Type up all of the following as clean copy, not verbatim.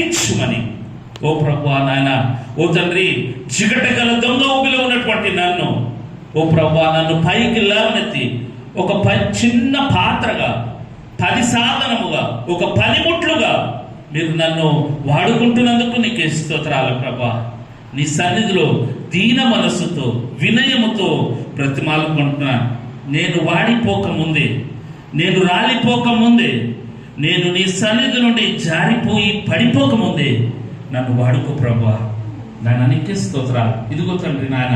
బ్రతికించుమని. ఓ ప్రభువా నాయన, ఓ తండ్రి, చికట గల దొంగ ఊబిలో ఉన్నటువంటి నన్ను, ఓ ప్రభువా, నన్ను పైకి లేవనెత్తి ఒక చిన్న పాత్రగా, 10 సాధనముగా, ఒక పనిముట్లుగా మీరు నన్ను వాడుకుంటున్నందుకు నీకు స్తోత్రాలు ప్రభువా. నీ సన్నిధిలో దీన మనస్సుతో, వినయముతో బ్రతిమాలుకుంటున్నాను. నేను వాడిపోకముందే, నేను రాలిపోకముందే, నేను నీ సన్నిధి నుండి జారిపోయి పడిపోకముందే నన్ను వాడుకో ప్రభువా. నాయన నీకే స్తోత్రాలు. ఇదిగో తండ్రి నాయన,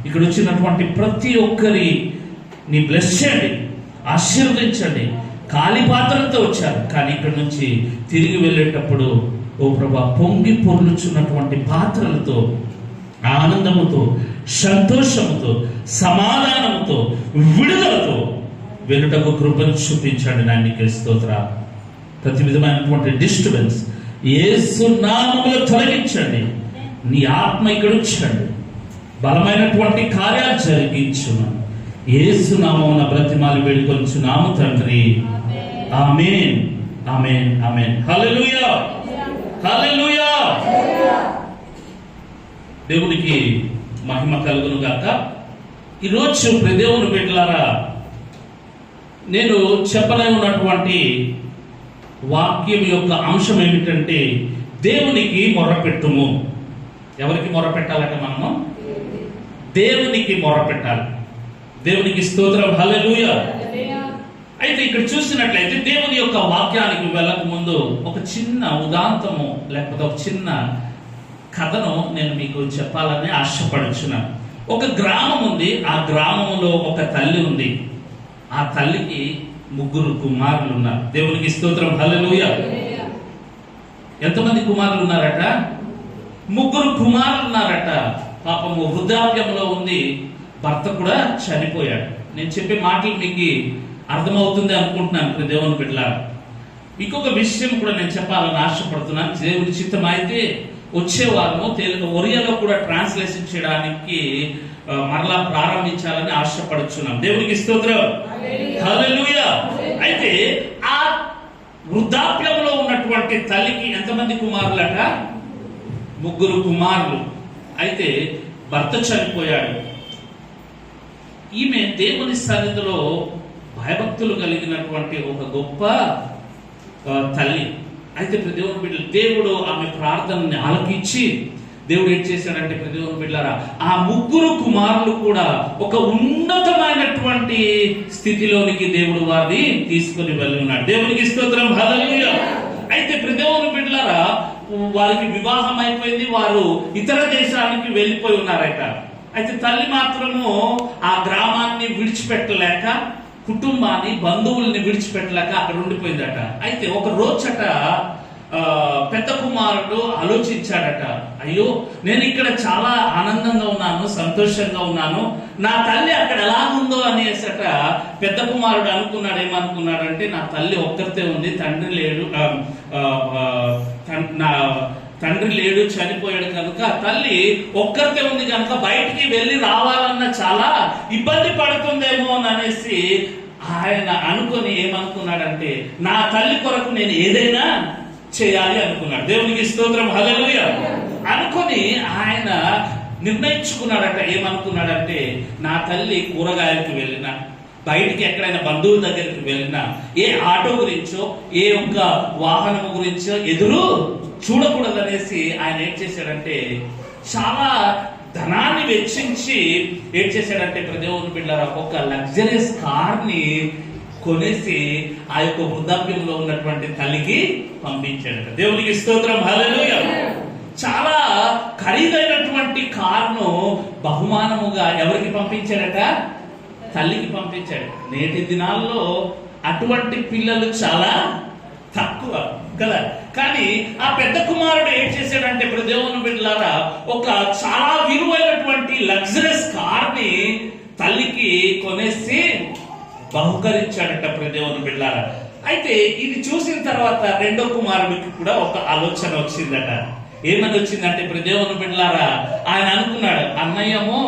ఇక్కడ వచ్చినటువంటి ప్రతి ఒక్కరి నీ బ్లెస్ చేయండి, ఆశీర్వదించండి. ఖాళీ పాత్రలతో వచ్చారు, కానీ ఇక్కడ నుంచి తిరిగి వెళ్ళేటప్పుడు ఓ ప్రభా, పొంగి పొర్లుచున్నటువంటి పాత్రలతో, ఆనందముతో, సంతోషముతో, సమాధానముతో, విడుదలతో వెనుటకు కృపను చూపించండి. నాయనకే స్తోత్రాలు. ప్రతి విధమైనటువంటి డిస్టర్బెన్స్ యేసు నామములో తొలగించండి. నీ ఆత్మ ఇక్కడ ఉంచండి. బలమైనటువంటి కార్యాలు జరిగించున్నాను. యేసు నామమున బ్రతిమాలి వేడుకొంచున్నాము తండ్రి. ఆమేన్, ఆమేన్, ఆమేన్. హల్లెలూయా, హల్లెలూయా. దేవునికి మహిమ కలుగును గాక. ఈరోజు దేవుని బిడ్డలారా, నేను చెప్పనే ఉన్నటువంటి వాక్యం యొక్క అంశం ఏమిటంటే, దేవునికి మొర్రపెట్టుము. ఎవరికి మొర్రపెట్టాలంటే మనము దేవునికి మొర్రపెట్టాలి. దేవునికి స్తోత్రం, హల్లెలూయా. అయితే ఇక్కడ చూసినట్లయితే దేవుని యొక్క వాక్యానికి వెళ్ళక ముందు ఒక చిన్న ఉదాంతము, లేకపోతే ఒక చిన్న కథను నేను మీకు చెప్పాలని ఆశపడుచున్నాను. ఒక గ్రామం ఉంది. ఆ గ్రామంలో ఒక తల్లి ఉంది. ఆ తల్లికి 3 కుమారులు ఉన్నారు. దేవునికి స్తోత్రం, హల్లెలూయా. ఎంతమంది కుమారులు ఉన్నారట? 3 కుమారులు ఉన్నారట. పాపము వృద్ధాప్యంలో ఉంది. భర్త కూడా చనిపోయాడు. నేను చెప్పే మాటలు మీకు అర్థమవుతుంది అనుకుంటున్నాను దేవుని బిడ్డలారా. ఇంకొక విషయం కూడా నేను చెప్పాలని ఆశపడుతున్నాను. దేవుని చిత్తం అయితే వచ్చే వారము తెలుగు ఒరియాలో కూడా ట్రాన్స్లేషన్ చేయడానికి మరలా ప్రారంభించాలని ఆశపడుచున్నాం. దేవునికి స్తోత్రం, హల్లెలూయా. అయితే ఆ వృద్ధాప్యంలో ఉన్నటువంటి తల్లికి ఎంతమంది కుమారులట? 3 కుమారులు. అయితే భర్త చనిపోయాడు. ఈమె దేవుని సన్నిధిలో భయభక్తులు కలిగినటువంటి ఒక గొప్ప తల్లి. అయితే దేవుని బిడ్డలు, దేవుడు ఆమె ప్రార్థనని ఆలకించి దేవుడు ఏం చేశాడంటే దేవుని బిడ్డలారా, ఆ 3 కుమారులు కూడా ఒక ఉన్నతమైనటువంటి స్థితిలోనికి దేవుడు వారిని తీసుకుని వెళ్ళి ఉన్నాడు. దేవునికి స్తోత్రం, హల్లెలూయా. అయితే దేవుని బిడ్డలారా, వారికి వివాహం అయిపోయింది. వారు ఇతర దేశానికి వెళ్ళిపోయి ఉన్నారట. అయితే తల్లి మాత్రము ఆ గ్రామాన్ని విడిచిపెట్టలేక, కుటుంబాన్ని, బంధువుల్ని విడిచిపెట్టలేక అక్కడ ఉండిపోయిందట. అయితే ఒక రోజట పెద్ద కుమారుడు ఆలోచించాడట, అయ్యో నేను ఇక్కడ చాలా ఆనందంగా ఉన్నాను, సంతోషంగా ఉన్నాను, నా తల్లి అక్కడ ఎలా ఉందో అనేసట పెద్ద కుమారుడు అనుకున్నాడు. ఏమనుకున్నాడంటే, నా తల్లి ఒక్కరితే ఉంది, తండ్రి లేడు, చనిపోయాడు కనుక తల్లి ఒక్కరితే ఉంది కనుక బయటికి వెళ్ళి రావాలన్న చాలా ఇబ్బంది పడుతుందేమో అనేసి ఆయన అనుకుని ఏమనుకున్నాడంటే, నా తల్లి కొరకు నేను ఏదైనా చేయాలి అనుకున్నాడు. దేవునికి స్తోత్రం, హల్లెలూయా. అనుకుని ఆయన నిర్ణయించుకున్నాడట. ఏమనుకున్నాడంటే, నా తల్లి కూరగాయలకు వెళ్ళినా, బయటికి ఎక్కడైనా బంధువుల దగ్గరికి వెళ్ళినా, ఏ ఆటో గురించో, ఏ ఒక్క వాహనం గురించో ఎదురు చూడకూడదనేసి ఆయన ఏం చేశాడంటే, చాలా ధనాన్ని వెచ్చించి ఏం చేశాడంటే దేవుని బిడ్డలారా, ఒక లగ్జరీస్ కార్ని కొనేసి ఆ యొక్క వృద్ధాప్యంలో ఉన్నటువంటి తల్లికి పంపించాడట. దేవునికి స్తోత్రం, హల్లెలూయా. చాలా ఖరీదైనటువంటి కార్ను బహుమానముగా ఎవరికి పంపించాడట? తల్లికి పంపించాడు. నేటి దినాల్లో అటువంటి పిల్లలు చాలా తక్కువ కదా. కానీ ఆ పెద్ద కుమారుడు ఏం చేశాడంటే దేవుని బిడ్డలారా, ఒక చాలా విలువైనటువంటి లగ్జరీస్ కార్ని తల్లికి కొనేసి బహుకరించాడట దేవుని బిడ్డలారా. అయితే ఇది చూసిన తర్వాత రెండో కుమారుడికి కూడా ఒక ఆలోచన వచ్చిందట. ఏమని వచ్చిందంటే దేవుని బిడ్డలారా, ఆయన అనుకున్నాడు, అన్నయ్యమో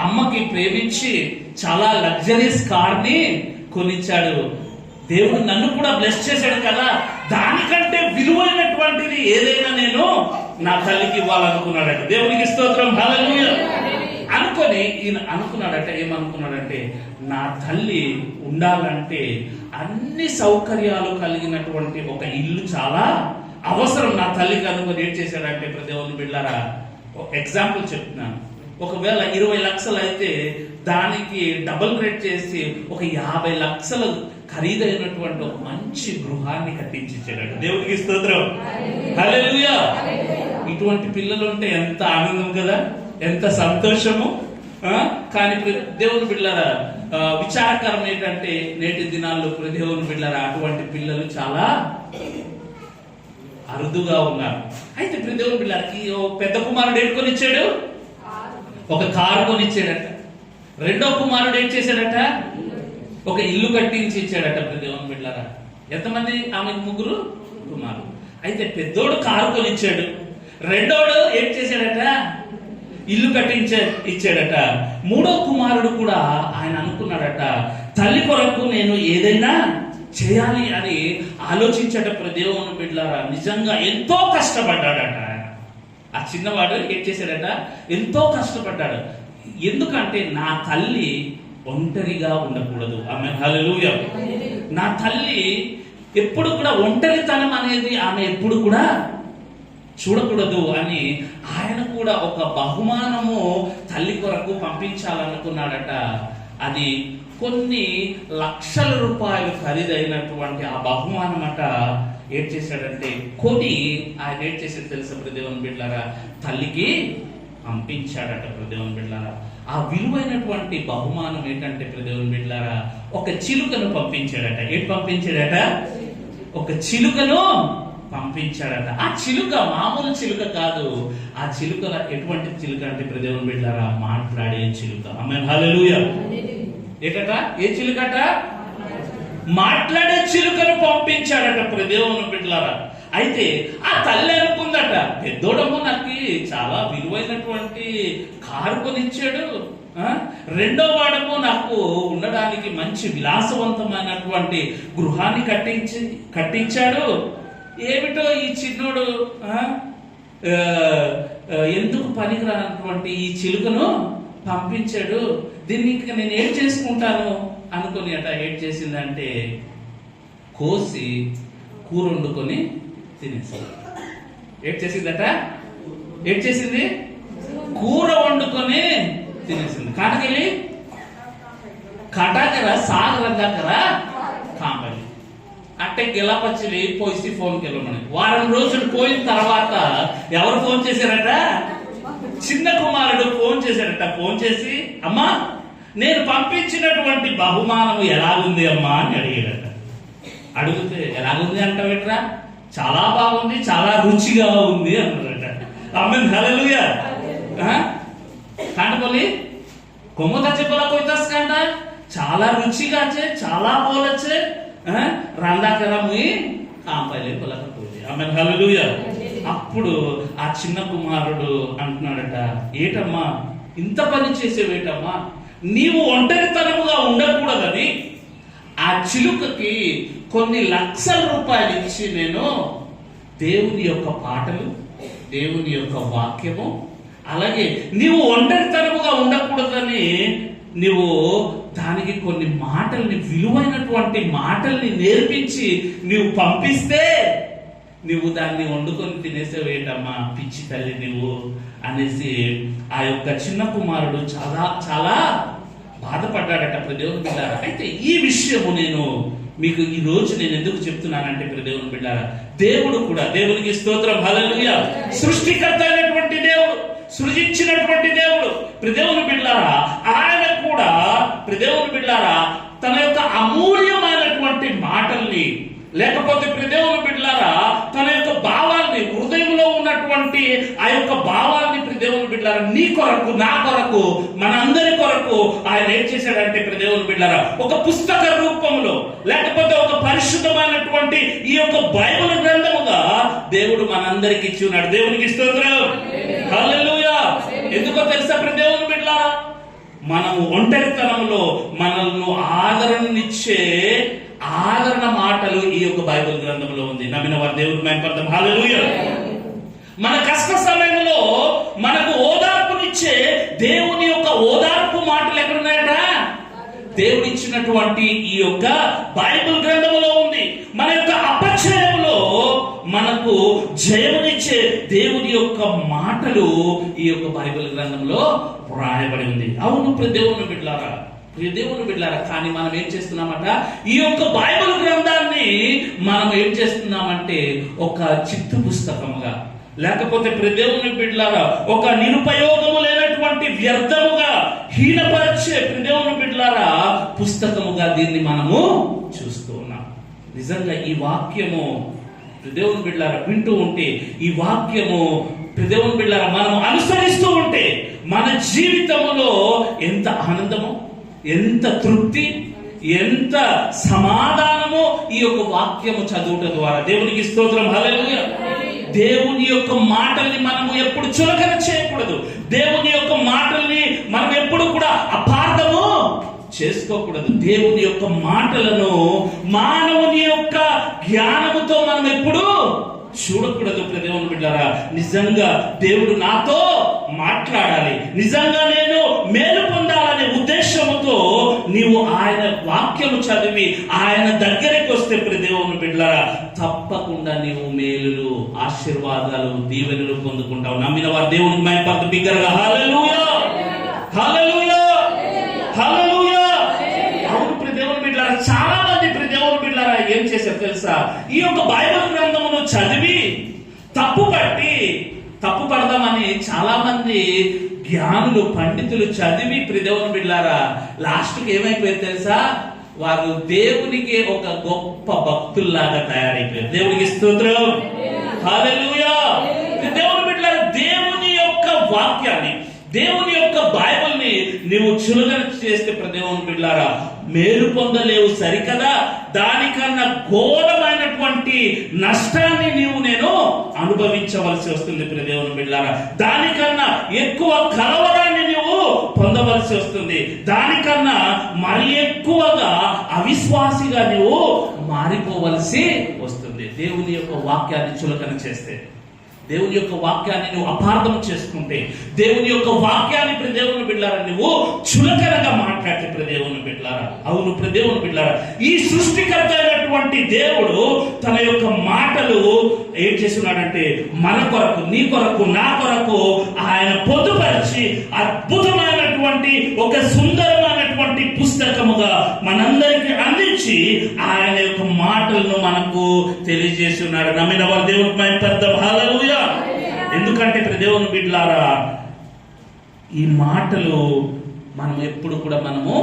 అమ్మకి ప్రేమించి చాలా లగ్జరీస్ కార్ని కొనిచ్చాడు, దేవుడు నన్ను కూడా బ్లెస్ చేశాడు కదా, దానికంటే విలువైనటువంటిది ఏదైనా నేను నా తల్లికి ఇవ్వాలనుకున్నాడట. దేవునికి స్తోత్రం, హల్లెలూయా. అనుకొని ఈయన అనుకున్నాడట, ఏమనుకున్నాడంటే నా తల్లి ఉండాలంటే అన్ని సౌకర్యాలు కలిగినటువంటి ఒక ఇల్లు చాలా అవసరం నా తల్లికి అనుకుని ఏం చేశాడంటే దేవుని బిడ్డలారా, ఎగ్జాంపుల్ చెప్తున్నాను. ఒకవేళ 20 లక్షలు అయితే దానికి డబుల్ రేట్ చేసి ఒక 50 లక్షలు ఖరీదైనటువంటి ఒక మంచి గృహాన్ని కట్టించాడట. దేవునికి స్తోత్రం, హల్లెలూయా. ఇటువంటి పిల్లలు ఉంటే ఎంత ఆనందం కదా, ఎంత సంతోషము. కానీ దేవుని బిడ్డలారా, విచారకరం ఏంటంటే నేటి దినాల్లో దేవుని బిడ్డలారా అటువంటి పిల్లలు చాలా అరుదుగా ఉన్నారు. అయితే దేవుని బిడ్డలకి పెద్ద కుమారుడు ఏం కొనిచ్చాడు? ఒక కారు కొనిచ్చాడట. రెండో కుమారుడు ఏం చేశాడట? ఒక ఇల్లు కట్టించి ఇచ్చాడట. దేవుని బిడ్డలారా, ఎంతమంది? ఆమెకు 3 కుమారులు. అయితే పెద్దోడు కారు కొనిచ్చాడు, రెండోడు ఏం చేశాడట? ఇల్లు ఇచ్చాడట. మూడో కుమారుడు కూడా ఆయన అనుకున్నాడట, తల్లి కొరకు నేను ఏదైనా చేయాలి అని ఆలోచించట. దేవుని బిడ్డలారా, నిజంగా ఎంతో కష్టపడ్డాడట. ఆ చిన్నవాడు ఏం చేశాడట? ఎంతో కష్టపడ్డాడు. ఎందుకంటే నా తల్లి ఒంటరిగా ఉండకూడదు. ఆమె హల్లెలూయా. నా తల్లి ఎప్పుడు కూడా ఒంటరితనం అనేది ఆమె ఎప్పుడు కూడా చూడకూడదు అని ఆయన కూడా ఒక బహుమానము తల్లి కొరకు పంపించాలనుకున్నాడట. అది కొన్ని లక్షల రూపాయలు ఖరీదైనటువంటి ఆ బహుమానం అట ఏం చేశాడంటే కొని ఆయన ఏం చేసేది తెలుసా దేవుని బిడ్డలారా? తల్లికి పంపించాడట. దేవుని బిడ్డలారా, ఆ విలువైనటువంటి బహుమానం ఏంటంటే దేవుని బిడ్డలారా, ఒక చిలుకను పంపించాడట. ఏంటి పంపించాడట? ఒక చిలుకను పంపించాడట. ఆ చిలుక మామూలు చిలుక కాదు. ఆ చిలుక ఎటువంటి చిలుక అంటే దేవుని బిడ్డలారా, మాట్లాడే చిలుక. ఆమేన్, హల్లెలూయా. ఏటట? ఏ చిలుకట? మాట్లాడే చిలుకను పంపించాడట దేవుని బిడ్డలారా. అయితే ఆ తల్లి అనుకుందట, పెద్దోడము నాకు చాలా విలువైనటువంటి కారు కొనిచ్చాడు, రెండో వాడము నాకు ఉండడానికి మంచి విలాసవంతమైనటువంటి గృహాన్ని కట్టించాడు. ఏమిటో ఈ చిన్నోడు ఎందుకు పనికిరానటువంటి ఈ చిలుకను పంపించాడు, దీన్ని ఇంకా నేను ఏం చేసుకుంటాను అనుకుని అట ఏం చేసిందంటే కోసి కూర వండుకొని తినేసింది. ఏం చేసిందట? ఏం చేసింది? కూర వండుకొని తినేసింది. కాటకెళ్ళి కటాకర సాగరందాకర కాంపల్లి అట్టే గెలాపచ్చిలి పోయి ఫోన్కి వెళ్ళమని. వారం రోజులు పోయిన తర్వాత ఎవరు ఫోన్ చేశారట? చిన్న కుమారుడు ఫోన్ చేశాడట. ఫోన్ చేసి, అమ్మా నేను పంపించినటువంటి బహుమానము ఎలాగుంది అమ్మా అని అడిగాడట. అడిగితే ఎలాగుంది అంటావేట్రా? చాలా బాగుంది, చాలా రుచిగా ఉంది అన్నాడట. ఆమేన్, హల్లెలూయా. కాంటపోలి కొమ్మ తచ్చిపోలా పోయితాస్ కంట చాలా రుచిగా చే, చాలా పోలచ్చే రందాకరము కాంపలే పొలకపోయింది. ఆమేన్, హల్లెలూయా. అప్పుడు ఆ చిన్న కుమారుడు అంటున్నాడట, ఏటమ్మా ఇంత పని చేసేవేటమ్మా, నీవు ఒంటరితనముగా ఉండకూడదని ఆ చిలుకకి కొన్ని లక్షల రూపాయలు ఇచ్చి నేను దేవుని యొక్క పాటలు, దేవుని యొక్క వాక్యము, అలాగే నీవు ఒంటరితనముగా ఉండకూడదని నువ్వు దానికి కొన్ని మాటల్ని, విలువైనటువంటి మాటల్ని నేర్పించి నువ్వు పంపిస్తే నువ్వు దాన్ని వండుకొని తినేసేవేటమ్మా పిచ్చి తల్లి నువ్వు అనేసి ఆ యొక్క చిన్న కుమారుడు చాలా చాలా బాధపడ్డాడట. దేవుని బిడ్డారా, అయితే ఈ విషయము నేను మీకు ఈ రోజు నేను ఎందుకు చెప్తున్నానంటే దేవుని బిడ్డారా, దేవుడు కూడా, దేవునికి స్తోత్రం, హల్లెలూయా, సృష్టికర్త అయినటువంటి దేవుడు, సృజించినటువంటి దేవుడు దేవుని బిడ్డారా, ఆయన కూడా దేవుని బిడ్డారా తన యొక్క అమూల్యమైనటువంటి మాటల్ని, లేకపోతే దేవుని బిడ్డలారా తన యొక్క భావాల్ని, హృదయంలో ఉన్నటువంటి ఆ యొక్క భావాల్ని దేవుని బిడ్డలారా నీ కొరకు, నా కొరకు, మనందరి కొరకు ఆయన ఏం చేశాడంటే దేవుని బిడ్డలారా ఒక పుస్తక రూపంలో, లేకపోతే ఒక పరిశుద్ధమైనటువంటి ఈ యొక్క బైబిల్ గ్రంథముగా దేవుడు మనందరికి ఇచ్చి ఉన్నాడు. దేవునికి స్తోత్రం, హల్లెలూయా. ఎందుకో తెలుసా దేవుని బిడ్డలారా, మనము ఒంటరితనంలో మనల్ని ఆదరణనిచ్చే ఆదరణ మాటలు ఈ యొక్క బైబిల్ గ్రంథంలో ఉంది. నమ్మిన వారు దేవుడు మహిమపడతాం, హల్లెలూయా. మన కష్ట సమయంలో మనకు ఓదార్పునిచ్చే దేవుని యొక్క ఓదార్పు మాటలు ఎక్కడున్నాయట? దేవుడు ఇచ్చినటువంటి ఈ యొక్క బైబిల్ గ్రంథంలో ఉంది. మన యొక్క అపజయంలో మనకు జయమునిచ్చే దేవుని యొక్క మాటలు ఈ యొక్క బైబిల్ గ్రంథంలో వ్రాయబడి ఉంది. అవును దేవుని బిడ్డలారా, దేవుని బిడ్డలారా, కానీ మనం ఏం చేస్తున్నామట? ఈ యొక్క బైబిల్ గ్రంథాన్ని మనం ఏం చేస్తున్నామంటే ఒక చిత్తు పుస్తకముగా, లేకపోతే దేవుని బిడ్డలారా ఒక నిరుపయోగము లేనటువంటి వ్యర్థముగా, హీనపరిచే దేవుని బిడ్డలారా పుస్తకముగా దీన్ని మనము చూస్తూ ఉన్నాం. నిజంగా ఈ వాక్యము దేవుని బిడ్డలారా వింటూ ఉంటే, ఈ వాక్యము దేవుని బిడ్డలారా మనం అనుసరిస్తూ ఉంటే మన జీవితంలో ఎంత ఆనందము, ఎంత తృప్తి, ఎంత సమాధానమో ఈ యొక్క వాక్యము చదువుట ద్వారా. దేవునికి స్తోత్రం, హల్లెలూయా. దేవుని యొక్క మాటల్ని మనము ఎప్పుడు చులకన చేయకూడదు. దేవుని యొక్క మాటల్ని మనం ఎప్పుడు కూడా అపార్థము చేసుకోకూడదు. దేవుని యొక్క మాటలను మానవుని యొక్క జ్ఞానముతో మనం ఎప్పుడు చూడకూడదు. దేవుని బిడ్డలారా, నిజంగా దేవుడు నాతో మాట్లాడాలి, నిజంగా నేను మేలు పొందాలనే ఉద్దేశముతో నీవు ఆయన వాక్యము చదివి ఆయన దగ్గరికి వస్తే దేవుని బిడ్డలారా తప్పకుండా నీవు మేలులు, ఆశీర్వాదాలు, దీవెనలు పొందుకుంటావు. నమ్మిన వారు దేవునికి మహిమ బిగ్గరగా హల్లెలూయా, హల్లెలూయా, హల్లెలూయా. అవును దేవుని బిడ్డలారా, చాలా మంది దేవుని బిడ్డలారా ఏం చేశారు తెలుసా? ఈ యొక్క బైబిల్ గ్రంథమును చదివి తప్పు పడదామని చాలా మంది జ్ఞానులు, పండితులు చదివి దేవుని బిడ్డలారా లాస్ట్కి ఏమైపోయారు తెలుసా? వారు దేవునికి ఒక గొప్ప భక్తుల్లాగా తయారైపోయారు. దేవునికి స్తోత్రం, హల్లెలూయా. దేవుని బిడ్డలారా, దేవుని యొక్క వాక్యాన్ని, దేవుని యొక్క బైబిల్ని నీవు చులకన చేస్తే దేవుని బిడ్డలారా మేలు పొందలేవు సరికదా, దానికన్నా ఘోరమైనటువంటి నష్టాన్ని నేను అనుభవించవలసి వస్తుంది దేవుని బిడ్డలారా. దానికన్నా ఎక్కువ కలవరాన్ని నీవు పొందవలసి వస్తుంది. దానికన్నా మరి ఎక్కువగా అవిశ్వాసిగా నీవు మారిపోవలసి వస్తుంది దేవుని యొక్క వాక్యాన్ని చులకన చేస్తే, దేవుని యొక్క వాక్యాన్ని నువ్వు అపార్థం చేసుకుంటే, దేవుని యొక్క వాక్యాన్ని దేవుని బిడ్డలారా నువ్వు చులకనగా మాట్లాడితే దేవుని బిడ్డలారా, అవును దేవుని బిడ్డలారా, ఈ సృష్టికర్త అయినటువంటి దేవుడు తన యొక్క మాటలు ఏం చేస్తున్నాడంటే మన కొరకు, నీ కొరకు, నా కొరకు ఆయన పొందుపరిచి అద్భుతమైనటువంటి ఒక సుందరమైనటువంటి పుస్తకముగా మనందరికీ అందించి ఆయన యొక్క మాటలను మనకు తెలియజేస్తున్నాడు. నమ్మిన వారు దేవునికి మహిమ పెద్ద హల్లెలూయా. ఎందుకంటే దేవుని బిడ్డలారా ఈ మాటలు మనం ఎప్పుడు కూడా మనము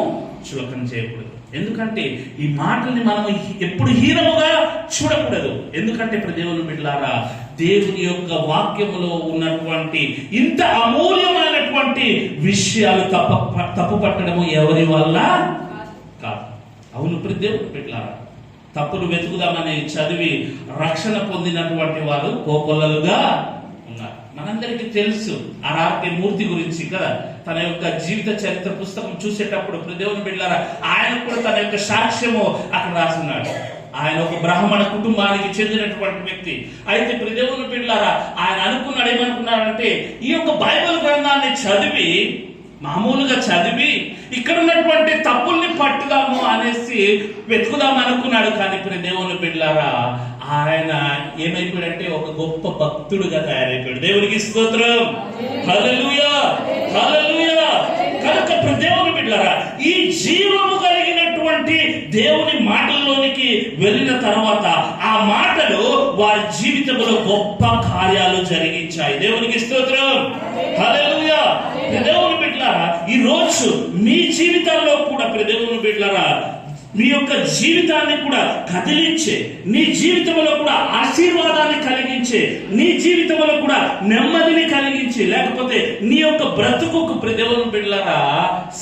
చులకన చేయకూడదు. ఎందుకంటే ఈ మాటల్ని మనం ఎప్పుడు హీనముగా చూడకూడదు. ఎందుకంటే దేవుని బిడ్డలారా దేవుని యొక్క వాక్యములో ఉన్నటువంటి ఇంత అమూల్యమైనటువంటి విషయాలు తప్పు పట్టడము ఎవరి వల్ల కాదు. అవును దేవుని బిడ్డలారా, తప్పులు వెతుకుదామని చదివి రక్షణ పొందినటువంటి వారు కోకొల్లలుగా ఉన్నారు. మనందరికీ తెలుసు ఆర్ఆర్కే మూర్తి గురించి కదా. తన యొక్క జీవిత చరిత్ర పుస్తకం చూసేటప్పుడు దేవుని బిడ్డలారా ఆయన కూడా తన యొక్క సాక్ష్యము అక్కడ రాస్తున్నాడు. ఆయన ఒక బ్రాహ్మణ కుటుంబానికి చెందినటువంటి వ్యక్తి. అయితే దేవుని బిడ్డలారా ఆయన అనుకున్నాడు, ఏమనుకున్నాడంటే ఈ యొక్క బైబిల్ గ్రంథాన్ని చదివి, మామూలుగా చదివి ఇక్కడ ఉన్నటువంటి తప్పుల్ని పట్టుదాము అనేసి వెతుకుదాం అనుకున్నాడు. కానీ దేవుని బిడ్డలారా ఆయన ఏమైపోయాడంటే ఒక గొప్ప భక్తుడుగా తయారైపోయాడు. దేవునికి స్తోత్రం, హల్లెలూయా, హల్లెలూయా. కనుక దేవుని బిడ్డలారా ఈ జీవము కలిగినటువంటి దేవుని మాటల్లోనికి వెళ్ళిన తర్వాత ఆ మాటలు వారి జీవితంలో గొప్ప కార్యాలు జరిగించాయి. దేవునికి స్తోత్రం, హల్లెలూయా. దేవుని బిడ్డలారా ఈ రోజు మీ జీవితాల్లో కూడా దేవుని బిడ్డలారా మీ యొక్క జీవితాన్ని కూడా కదిలించే, నీ జీవితంలో కూడా ఆశీర్వాదాన్ని కలిగించే, నీ జీవితంలో కూడా నెమ్మదిని కలిగించి, లేకపోతే నీ యొక్క బ్రతుకుకు దేవుని బిడ్డలారా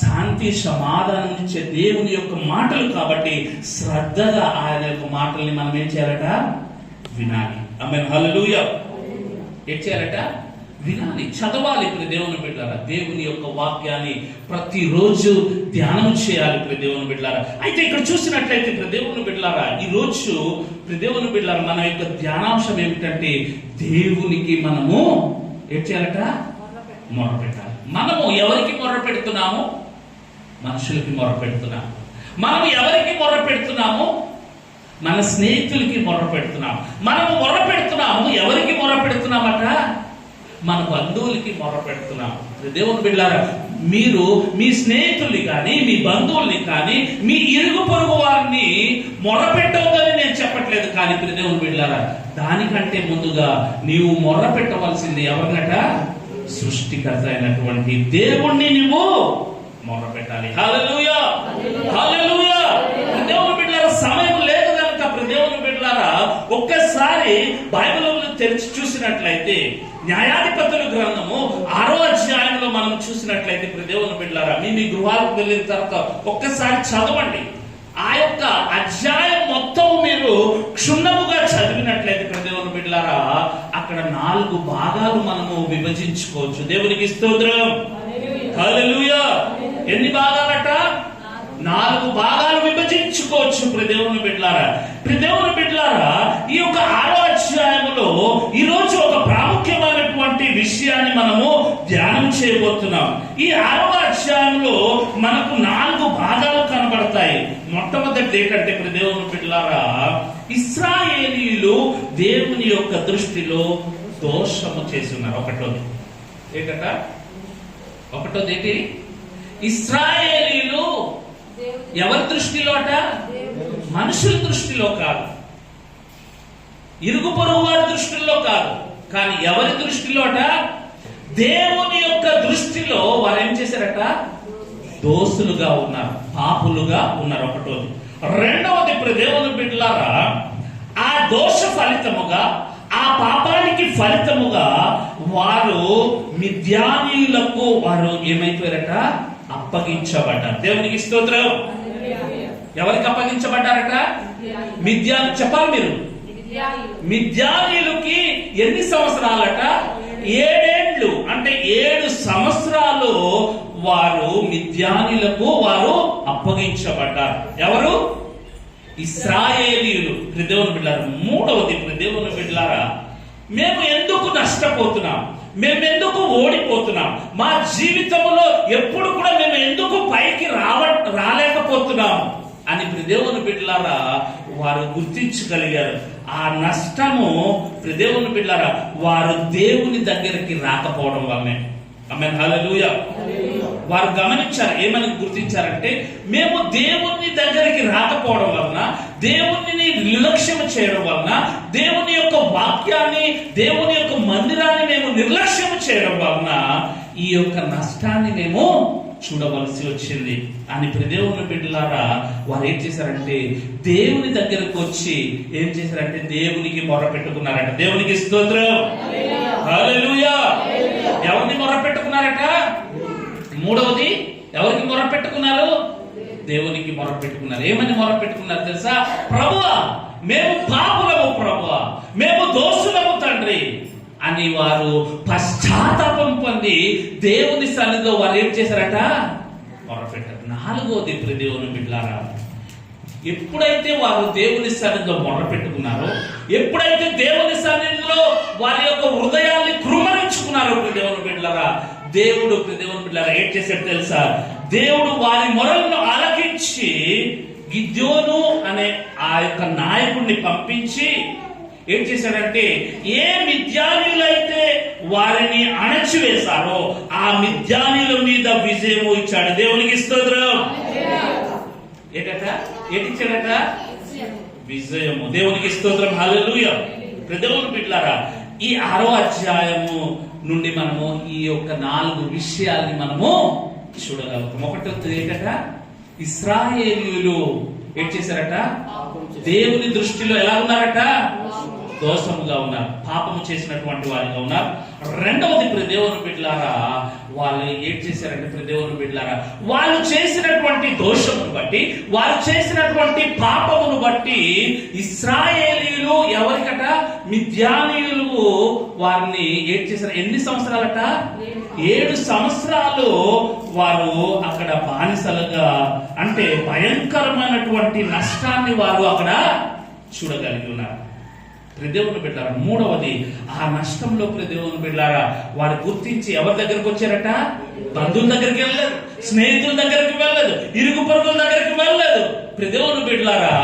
శాంతి సమాధానం ఇచ్చే దేవుని యొక్క మాటలు. కాబట్టి శ్రద్ధగా ఆయన యొక్క మాటల్ని మనం ఏం చేయాలట? వినాలి. ఆమేన్, హల్లెలూయా. ఏం చేయాలట? వినాలి, చదవాలి. దేవుని బిడ్డలారా దేవుని యొక్క వాక్యాన్ని ప్రతిరోజు ధ్యానం చేయాలి దేవుని బిడ్డలారా. అయితే ఇక్కడ చూసినట్లయితే దేవుని బిడ్డలారా ఈ రోజు దేవుని బిడ్డలారా, మన యొక్క ధ్యానాంశం ఏమిటంటే దేవునికి మనము ఏం చేయాలట? మొర్ర పెట్టాలి. మనము ఎవరికి మొర్ర పెడుతున్నాము? మనుషులకి మొర్ర పెడుతున్నాము. మనము ఎవరికి మొర్ర పెడుతున్నాము? మన స్నేహితులకి మొర్ర పెడుతున్నాము. మనము మొర్ర పెడుతున్నాము. ఎవరికి మొర్ర పెడుతున్నామట? మన బంధువులకి మొర్ర పెడుతున్నాము. దేవుని బిడ్డలారా, మీరు మీ స్నేహితుల్ని కానీ మీ బంధువుల్ని కానీ మీ ఇరుగు పొరుగు వారిని మొర్ర పెట్టవద్దని నేను చెప్పట్లేదు. కానీ దేవుని బిడ్డలారా, దానికంటే ముందుగా నీవు మొర్ర పెట్టవలసింది ఎవరినట? సృష్టికర్త అయినటువంటి దేవుణ్ణి నువ్వు మొర్ర పెట్టాలి. హల్లెలూయా, హల్లెలూయా. దేవుని బిడ్డలారా, సమయం లేదు కనుక దేవుని బిడ్డలారా, ఒక్కసారి బైబిల్ తెరిచి చూసినట్లయితే న్యాయాధిపతుల గ్రంథము 6వ అధ్యాయంలో మనం చూసినట్లయితే దేవుని బిడ్డలారా, మీ గృహాలకు వెళ్ళిన తర్వాత ఒక్కసారి చదవండి. ఆ యొక్క అధ్యాయం మొత్తం మీరు క్షుణ్ణముగా చదివినట్లయితే దేవుని బిడ్డలారా, అక్కడ 4 భాగాలు మనము విభజించుకోవచ్చు. దేవునికి స్తోత్రం, హల్లెలూయా. ఎన్ని భాగాలట? 4 భాగాలు విభజించుకోవచ్చు. దేవుని బిడ్డలారా, దేవుని బిడ్డలారా, ఈ యొక్క 6వ అధ్యాయంలో ఈ రోజు ఒక ప్రాముఖ్యమైనటువంటి విషయాన్ని మనము ధ్యానం చేయబోతున్నాం. ఈ 6వ అధ్యాయంలో మనకు 4 భాగాలు కనబడతాయి. మొట్టమొదటి ఏంటంటే దేవుని బిడ్డలారా, ఇశ్రాయేలీయులు దేవుని యొక్క దృష్టిలో దోషము చేసి ఉన్నారు. ఒకటోది ఏంటి? ఇశ్రాయేలీయులు ఎవరి దృష్టిలో అట? మనుషుల దృష్టిలో కాదు, ఇరుగు పొరుగు వారి దృష్టిలో కాదు, కానీ ఎవరి దృష్టిలో అట? దేవుని యొక్క దృష్టిలో వారు ఏం చేశారట? దోషులుగా ఉన్నారు, పాపులుగా ఉన్నారు. ఒకటోది. రెండవది దేవుని బిడ్డలారా, ఆ దోష ఫలితముగా, ఆ పాపానికి ఫలితముగా వారు మిద్యానీయులకు వారు ఏమైపోయారట? అప్పగించబడ్డారు. దేవునికి స్తోత్రం. ఎవరికి అప్పగించబడ్డారట? మిద్యాను. చెప్పాలి మీరు. మిద్యానీయులకి ఎన్ని సంవత్సరాలట? 7 ఏండ్లు, అంటే 7 సంవత్సరాలు వారు మిద్యానీయులకు వారు అప్పగించబడ్డారు. ఎవరు? ఇశ్రాయేలీయులు. దేవుని బిడ్డలారా, మూడవది దేవుని బిడ్డలారా, మేము ఎందుకు నష్టపోతున్నాం? మేము ఎందుకు ఓడిపోతున్నాం? మా జీవితంలో ఎప్పుడు కూడా మేము ఎందుకు పైకి రాలేకపోతున్నాం అని దేవుని బిడ్డలారా వారు గుర్తించగలిగారు. ఆ నష్టము దేవుని బిడ్డలారా వారు దేవుని దగ్గరికి రాకపోవడం వల్లనే. ఆమేన్, హల్లెలూయా. వారు గమనించారు. ఏమని గుర్తించారంటే, మేము దేవుని దగ్గరికి రాకపోవడం వలన, దేవుని నిర్లక్ష్యం చేయడం వలన, దేవుని యొక్క వాక్యాన్ని, దేవుని యొక్క మందిరాన్ని మేము నిర్లక్ష్యం చేయడం వలన ఈ యొక్క నష్టాన్ని మేము చూడవలసి వచ్చింది అని దేవుని బిడ్డలారా వారు ఏం చేశారంటే, దేవుని దగ్గరకు వచ్చి ఏం చేశారంటే దేవునికి మొర్ర పెట్టుకున్నారట. దేవునికి స్తోత్రం, హల్లెలూయా. ఎవరిని మొర్ర పెట్టుకున్నారట? మూడవది ఎవరికి మొర్ర పెట్టుకున్నారు? దేవునికి మొర్ర పెట్టుకున్నారు. ఏమని మొర్ర పెట్టుకున్నారు తెలుసా? ప్రభువా, మేము పాపులము, ప్రభువా, మేము దోషులము తండ్రి అని వారు పశ్చాత్తాపం పొంది దేవుని సన్నిధిలో వారు ఏం చేశారట? మొర్ర పెట్టారు. నాలుగోది దేవుని బిడ్డలారా, ఎప్పుడైతే వారు దేవుని సన్నిధిలో మొర్ర పెట్టుకున్నారో, ఎప్పుడైతే దేవుని సన్నిధిలో వారి యొక్క హృదయాన్ని కృమరించుకున్నారో దేవుని బిడ్డలారా, దేవుడు దేవుని బిడ్డలారా ఏం చేశాడు తెలుసా? దేవుడు వారి మొరలను ఆలకించి గిద్యోను అనే ఆ యొక్క నాయకుడిని పంపించి ఏం చేశాడంటే, ఏ మిద్యానీయులైతే వారిని అణచివేశారో ఆ మిద్యానీయుల మీద విజయము ఇచ్చాడు. దేవునికి స్తోత్రం. ఏటిచ్చాడట? విజయము. దేవునికి స్తోత్రం, హల్లెలూయా. దేవుని బిడ్డలారా, ఈ 6వ అధ్యాయము నుండి మనము ఈ యొక్క 4 విషయాల్ని మనము చూడగలుగుతాం. ఒకటి ఏంటట? ఇశ్రాయేలీయులు ఏం చేశారట? దేవుని దృష్టిలో ఎలా ఉన్నారట? దోషముగా ఉన్నారు, పాపము చేసినటువంటి వారిగా ఉన్నారు. రెండవది దేవుని బిడ్డలారా, వాళ్ళు ఏం చేశారంటే దేవుని బిడ్డలారా, వాళ్ళు చేసినటువంటి దోషమును బట్టి, వాళ్ళు చేసినటువంటి పాపమును బట్టి ఇశ్రాయేలీయులు ఎవరికట? మిద్యానీయులు వారిని ఏం చేశారు? ఎన్ని సంవత్సరాలట? 7 సంవత్సరాలు వారు అక్కడ బానిసలుగా, అంటే భయంకరమైనటువంటి నష్టాన్ని వారు అక్కడ చూడగలిగి ఉన్నారు. దేవుని బిడ్డారా, మూడవది ఆ నష్టంలో దేవుని బిడ్డారా వారు గుర్తించి ఎవరి దగ్గరకు వచ్చారట? బంధువుల దగ్గరికి వెళ్ళలేదు, స్నేహితుల దగ్గరికి వెళ్ళలేదు, ఇరుగు పొరుగుల దగ్గరికి వెళ్ళలేదు. దేవుని బిడ్డారా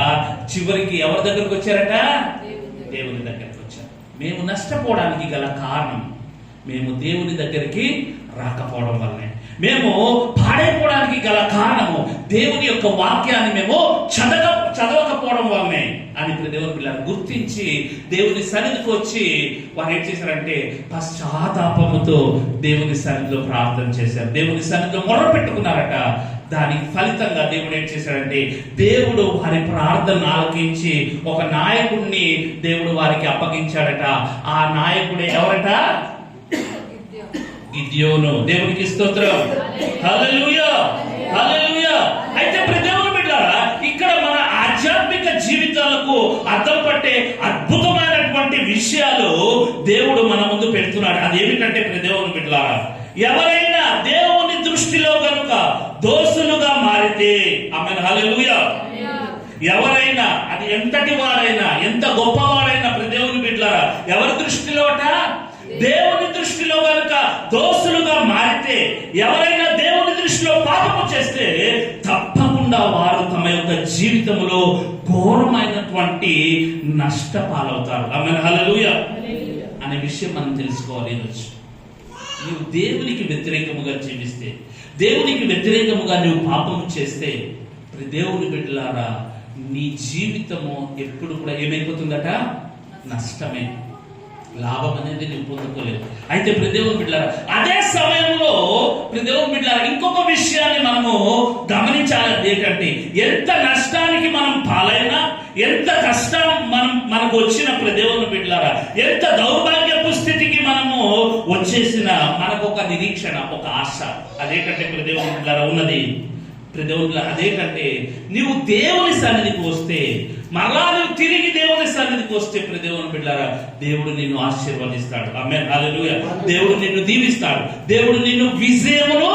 చివరికి ఎవరి దగ్గరకు వచ్చారట? దేవుని దగ్గరికి వచ్చారు. మేము నష్టపోవడానికి గల కారణం మేము దేవుని దగ్గరికి రాకపోవడం వల్లనే. మేము పాడైపోవడానికి గల కారణము దేవుని యొక్క వాక్యాన్ని మేము చదవకపోవడం వల్లనే అని దేవుని పిల్లలు గుర్తించి దేవుని సన్నిధికి వచ్చి వారు ఏం చేశారంటే పశ్చాత్తాపముతో దేవుని సన్నిధిలో ప్రార్థన చేశారు, దేవుని సన్నిధిలో మొర పెట్టుకున్నారట. దానికి ఫలితంగా దేవుడు ఏం చేశాడంటే దేవుడు వారి ప్రార్థన ఆలకించి ఒక నాయకుడిని దేవుడు వారికి అప్పగించాడట. ఆ నాయకుడే ఎవరట? గిద్యోను. దేవునికి స్తోత్రం. హల్లెలూయా, హల్లెలూయా. అయితే దేవుని బిడ్డలారా, ఇక్కడ మన ఆధ్యాత్మిక జీవితాలకు అర్థం పట్టే అద్భుతమైనటువంటి విషయాలు దేవుడు మన ముందు పెడుతున్నాడు. అదేమిటంటే దేవుని బిడ్డలారా, ఎవరైనా దేవుని దృష్టిలో గనుక దోషులుగా మారితే, ఆమేన్, హల్లెలూయా. ఎవరైనా అది ఎంతటి వారైనా, ఎంత గొప్పవారైనా దేవుని బిడ్డలారా, ఎవరి దృష్టిలోట? దేవుని దృష్టిలో గనుక దోషులుగా మారితే, ఎవరైనా దేవుని దృష్టిలో పాపము చేస్తే తప్పకుండా వారు తమ యొక్క జీవితంలో ఘోరమైనటువంటి నష్టపాలవుతారు. ఆమేన్, హల్లెలూయా అనే విషయం మనం తెలుసుకోవాలి. ఈరోజు నీవు దేవునికి వ్యతిరేకముగా జీవిస్తే, దేవునికి వ్యతిరేకముగా నువ్వు పాపము చేస్తే, దేవుని బిడ్డలారా నీ జీవితము ఎప్పుడు కూడా ఏమైపోతుందట? నష్టమే, లాభం అనేది నువ్వు పొందుకోలేదు. అయితే దేవుని బిడ్డలారా, అదే సమయంలో దేవుని బిడ్డలారా ఇంకొక విషయాన్ని మనము గమనించాలి. ఏంటంటే ఎంత నష్టానికి మనం పాలైనా, ఎంత కష్టం మనకు వచ్చినప్పుడు దేవుని బిడ్డలారా, ఎంత దౌర్భాగ్యపు స్థితికి మనము వచ్చేసిన మనకు ఒక నిరీక్షణ, ఒక ఆశ అదేంటంటే దేవుని బిడ్డలారా ఉన్నది. అదేంటంటే నీవు దేవుని సన్నిధికి వస్తే, మరలా నువ్వు తిరిగి దేవుని సన్నిధికి వస్తే దేవుని బిడ్డలారా దేవుడు నిన్ను ఆశీర్వదిస్తాడు. ఆమేన్, హల్లెలూయా. దేవుడు నిన్ను దీవిస్తాడు, దేవుడు నిన్ను విజయమును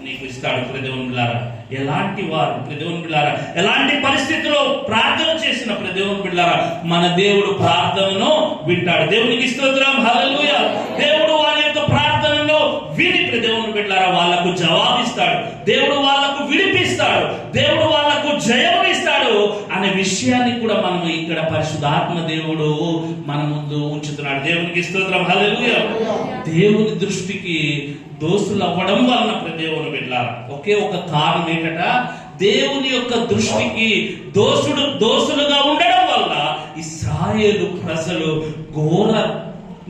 నీకు ఇస్తాడు. దేవుని బిడ్డలారా ఎలాంటి వారు దేవుని బిడ్డలారా ఎలాంటి పరిస్థితిలో ప్రార్థన చేసిన దేవుని బిడ్డలారా మన దేవుడు ప్రార్థనను వింటాడు. దేవునికి స్తోత్రం, హల్లెలూయా. దేవుడు వారి యొక్క ప్రార్థనలో విని దేవుని బిడ్డలారా వాళ్ళకు జవాబిస్తాడు, దేవుడు వాళ్ళకు విడిపిస్తాడు, దేవుడు వాళ్ళకు జయమునిస్తాడు అనే విషయాన్ని కూడా మనం ఇక్కడ పరిశుద్ధాత్మ దేవుడు మన ముందు ఉంచుతున్నాడు. దేవునికి స్తోత్రం, హల్లెలూయా. దేవుని దృష్టికి దోషులు అవ్వడం వలన దేవుని బిడ్డలారా ఒకే ఒక కారణం ఏంటట? దేవుని యొక్క దృష్టికి దోషులుగా ఉండడం వల్ల ఇశ్రాయేలు ప్రజలు ఘోర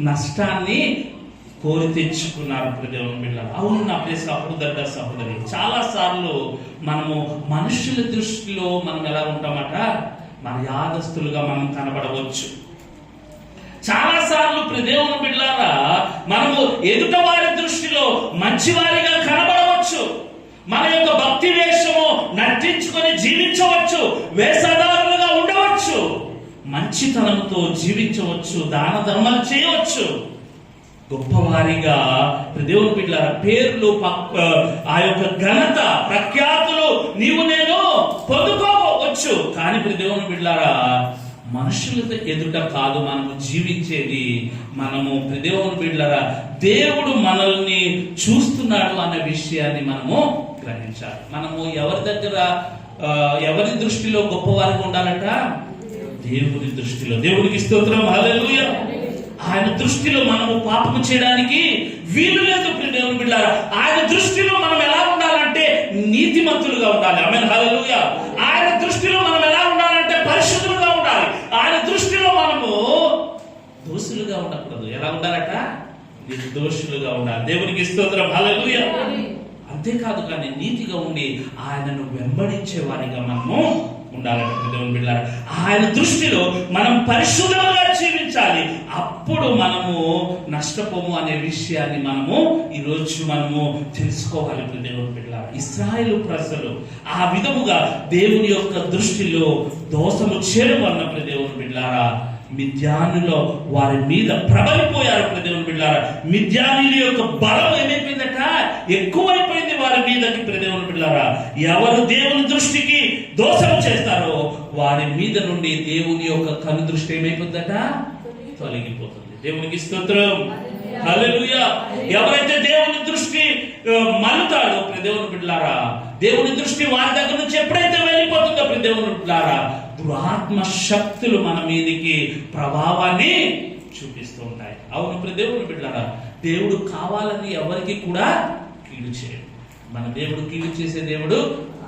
నష్టాన్ని కోరి తెచ్చుకున్నారు. దేవుని బిడ్డలారా అవును నా ప్రియ సహోదరుడా, సహోదరి, చాలా సార్లు మనము మనుషుల దృష్టిలో మనం ఎలా ఉంటామట? మర్యాదస్తులుగా మనం కనబడవచ్చు. చాలా సార్లు దేవుని బిడ్డలారా మనము ఎదుట వారి దృష్టిలో మంచివారిగా కనబడవచ్చు. మన యొక్క భక్తి వేషము నటించుకొని జీవించవచ్చు, వేషధారులుగా ఉండవచ్చు, మంచితనంతో జీవించవచ్చు, దాన ధర్మాలు చేయవచ్చు, గొప్పవారిగా దేవుని బిడ్డలారా పేర్లు, ఆ యొక్క ఘనత, ప్రఖ్యాతులు నీవు నేను పొందుకోవచ్చు. కానీ దేవుని బిడ్డలారా మనుషులతో ఎదుట కాదు మనము జీవించేది. మనము దేవుని బిడ్డలారా దేవుడు మనల్ని చూస్తున్నాడు అనే విషయాన్ని మనము గ్రహించాలి. మనము ఎవరి దృష్టిలో గొప్పవారిగా ఉండాలంట? దేవుని దృష్టిలో. దేవునికి స్తోత్రం, హల్లెలూయా. ఆయన దృష్టిలో మనము పాపము చేయడానికి వీలు లేదు. దేవుని బిడ్డలారా ఆయన దృష్టిలో మనం ఎలా ఉండాలంటే నీతిమంతులుగా ఉండాలి. ఆమేన్, హల్లెలూయా. ఆయన దృష్టిలో మనం ఎలా ఉండాలంటే పరిశుద్ధులుగా ఉండాలి. ఆయన దృష్టిలో మనము దోషులుగా ఉండకూడదు. ఎలా ఉండాలట? నిర్దోషులుగా ఉండాలి. దేవునికి స్తోత్రం, హల్లెలూయా. అంతేకాదు కానీ నీతిగా ఉండి ఆయనను వెంబడించే వారిగా మనము ఉండాలంటే దేవుని బిడ్డలారా ఆయన దృష్టిలో మనం పరిశుద్ధంగా జీవించాలి. అప్పుడు మనము నష్టపోము అనే విషయాన్ని మనము ఈరోజు మనము తెలుసుకోవాలి. దేవుని బిడ్డలారా ఇశ్రాయేలు ప్రజలు ఆ విధముగా దేవుని యొక్క దృష్టిలో దోషము చేరువన్నప్పుడు దేవుని బిడ్డలారా మిద్యానులో వారి మీద ప్రబలిపోయారు. దేవుని బిడ్డలారా మిద్యానీయుల యొక్క బలం ఏమైపోయిందట? ఎక్కువైపోయింది వారి మీదకి దేవుని బిడ్డలారా ఎవరు దేవుని దృష్టికి దోషం చేస్తారో వారి మీద నుండి దేవుని యొక్క కను దృష్టి ఏమైపోతుందట, తొలగిపోతుంది. దేవునికి స్తోత్రం, హల్లెలూయా. ఎవరైతే దేవుని దృష్టి మలుతాడో దేవుని బిడ్డలారా, దేవుని దృష్టి వారి దగ్గర నుంచి ఎప్పుడైతే వెళ్ళిపోతుందో దేవుని బిడ్డలారా, దురాత్మ శక్తులు మన మీదకి ప్రభావాన్ని చూపిస్తూ ఉంటాయి. అవును దేవుని బిడ్డలారా, దేవుడు కావాలని ఎవరికి కూడా కీడు చేయడు. మన దేవుడు కీడు చేసే దేవుడు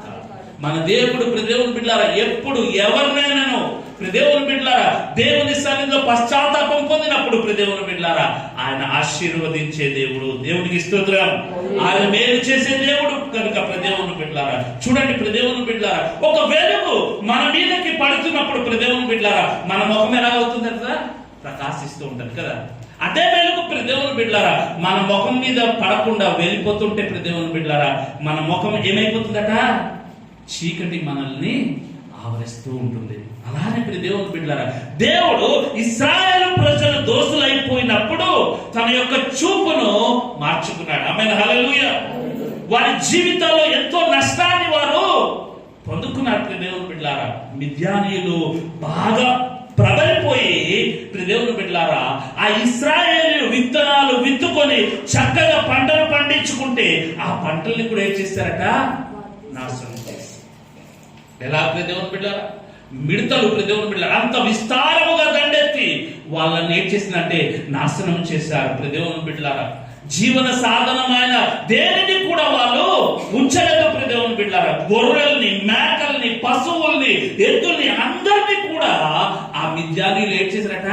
కాదు. మన దేవుడు దేవుని బిడ్డలారా ఎప్పుడు ఎవరినైనాను దేవుని బిడ్డలారా దేవుని సన్నిధిలో పశ్చాత్తాపం పొందినప్పుడు దేవుని బిడ్డలారా ఆయన ఆశీర్వదించే దేవుడు. దేవునికి స్తోత్రం. ఆయన మేలు చేసే దేవుడు కనుక దేవుని బిడ్డలారా చూడండి దేవుని బిడ్డలారా, ఒక వెలుగు మన మీదకి పడుతున్నప్పుడు దేవుని బిడ్డలారా మన ముఖం ఎలా అవుతుంది కదా, ప్రకాశిస్తూ ఉంటది కదా. అదే వెలుగు దేవుని బిడ్డలారా మన ముఖం మీద పడకుండా వెళ్ళిపోతుంటే దేవుని బిడ్డలారా మన ముఖం ఏమైపోతుందట, చీకటి మనల్ని ఆవరిస్తూ ఉంటుంది. అలానే దేవుని బిడ్డలారా దేవుడు ఇశ్రాయేలు ప్రజలు దోషులైపోయినప్పుడు తన యొక్క చూపును మార్చుకున్నాడు. ఆమేన్, హల్లెలూయా. వారి జీవితాల్లో ఎంతో నష్టాన్ని వారు పొందుకున్నారు దేవుని బిడ్డలారా. మిద్యానీయులు బాగా ప్రబలిపోయి దేవుని బిడ్డలారా ఆ ఇశ్రాయేలు విత్తనాలు విత్తుకొని చక్కగా పంటలు పండించుకుంటే ఆ పంటల్ని కూడా ఏం చేశారట, నాశనం చేసి. ఎలా దేవుని బిడ్డలారా, మిడతలు దేవుని బిడ్డలారా అంత విస్తారముగా దండెత్తి వాళ్ళని ఏం చేసిందంటే నాశనం చేశారు దేవుని బిడ్డలారా. జీవన సాధనమైన దేనిని కూడా వాళ్ళు ఉంచలేదు దేవుని బిడ్డలారా. గొర్రెల్ని, మేకల్ని, పశువుల్ని, ఎద్దుల్ని అందరినీ కూడా ఆ మిద్యానీయులు ఏం చేశారట,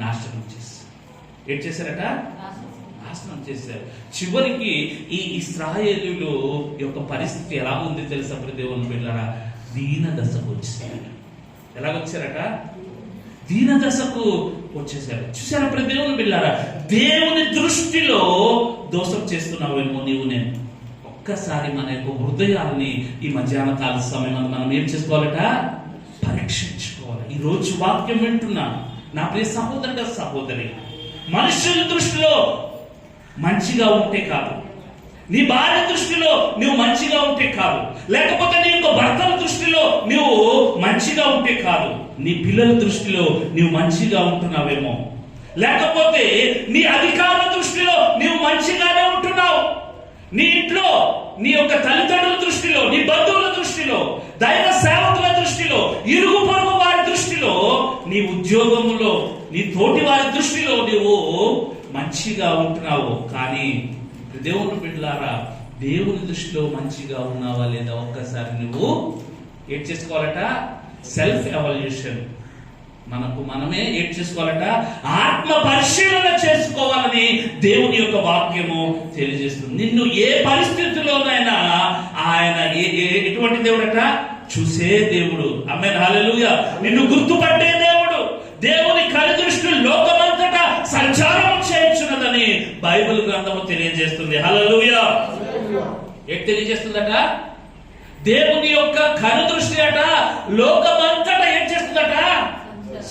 నాశనం చేశారు. ఏం చేశారట, నాశనం చేశారు. చివరికి ఈ ఇశ్రాయేలీయుల యొక్క పరిస్థితి ఎలా ఉంది తెలుసా దేవుని బిడ్డలారా, దీన దశకు వచ్చేసారు. ఎలాగొచ్చారట, దీన దశకు వచ్చేసారు. చూసారా దేవుని బిడ్డలారా, దేవుని దృష్టిలో దోషం చేస్తున్నావేమో నీవు నేను. ఒక్కసారి మన యొక్క హృదయాన్ని ఈ మధ్యాహ్న కాల సమయం మనం ఏం చేసుకోవాలట, పరీక్షించుకోవాలి. ఈ రోజు వాక్యం వింటున్నాను నా ప్రియ సహోదరుడు సహోదరి, మనుషుల దృష్టిలో మంచిగా ఉంటే కాదు, నీ భార్య దృష్టిలో నువ్వు మంచిగా ఉంటే కాదు, లేకపోతే నీ యొక్క భర్తల దృష్టిలో నువ్వు మంచిగా ఉంటే కాదు, నీ పిల్లల దృష్టిలో నువ్వు మంచిగా ఉంటున్నావేమో, లేకపోతే నీ అధికారుల దృష్టిలో నువ్వు మంచిగానే ఉంటున్నావు, నీ ఇంట్లో నీ యొక్క తల్లిదండ్రుల దృష్టిలో, నీ బంధువుల దృష్టిలో, దైవ సేవకుల దృష్టిలో, ఇరుగు పొరుగు వారి దృష్టిలో, నీ ఉద్యోగంలో, నీ తోటి వారి దృష్టిలో నువ్వు మంచిగా ఉంటున్నావు. కానీ దేవుని బిడ్డలారా దేవుని దృష్టిలో మంచిగా ఉన్నావా లేదా ఒక్కసారి నువ్వు ఏం చేసుకోవాలట, సెల్ఫ్ ఎవాల్యుయేషన్. మనకు మనమే ఏం చేసుకోవాలట, ఆత్మ పరిశీలన చేసుకోవాలని దేవుని యొక్క వాక్యము తెలియజేస్తుంది. నిన్ను ఏ పరిస్థితిలోనైనా ఆయన ఎటువంటి దేవుడట, చూసే దేవుడు. ఆమేన్, హల్లెలూయా. నిన్ను గుర్తుపట్టే దేవుడు. దేవుని కనుదృష్టి లోకమంతటా సంచారం చేయించున్నదని బైబిల్ గ్రంథము తెలియజేస్తుంది. హల్లెలూయా. ఏం తెలియజేస్తుందట, దేవుని యొక్క కనుదృష్టి అట లోకమంతటా ఏం చేస్తుందట,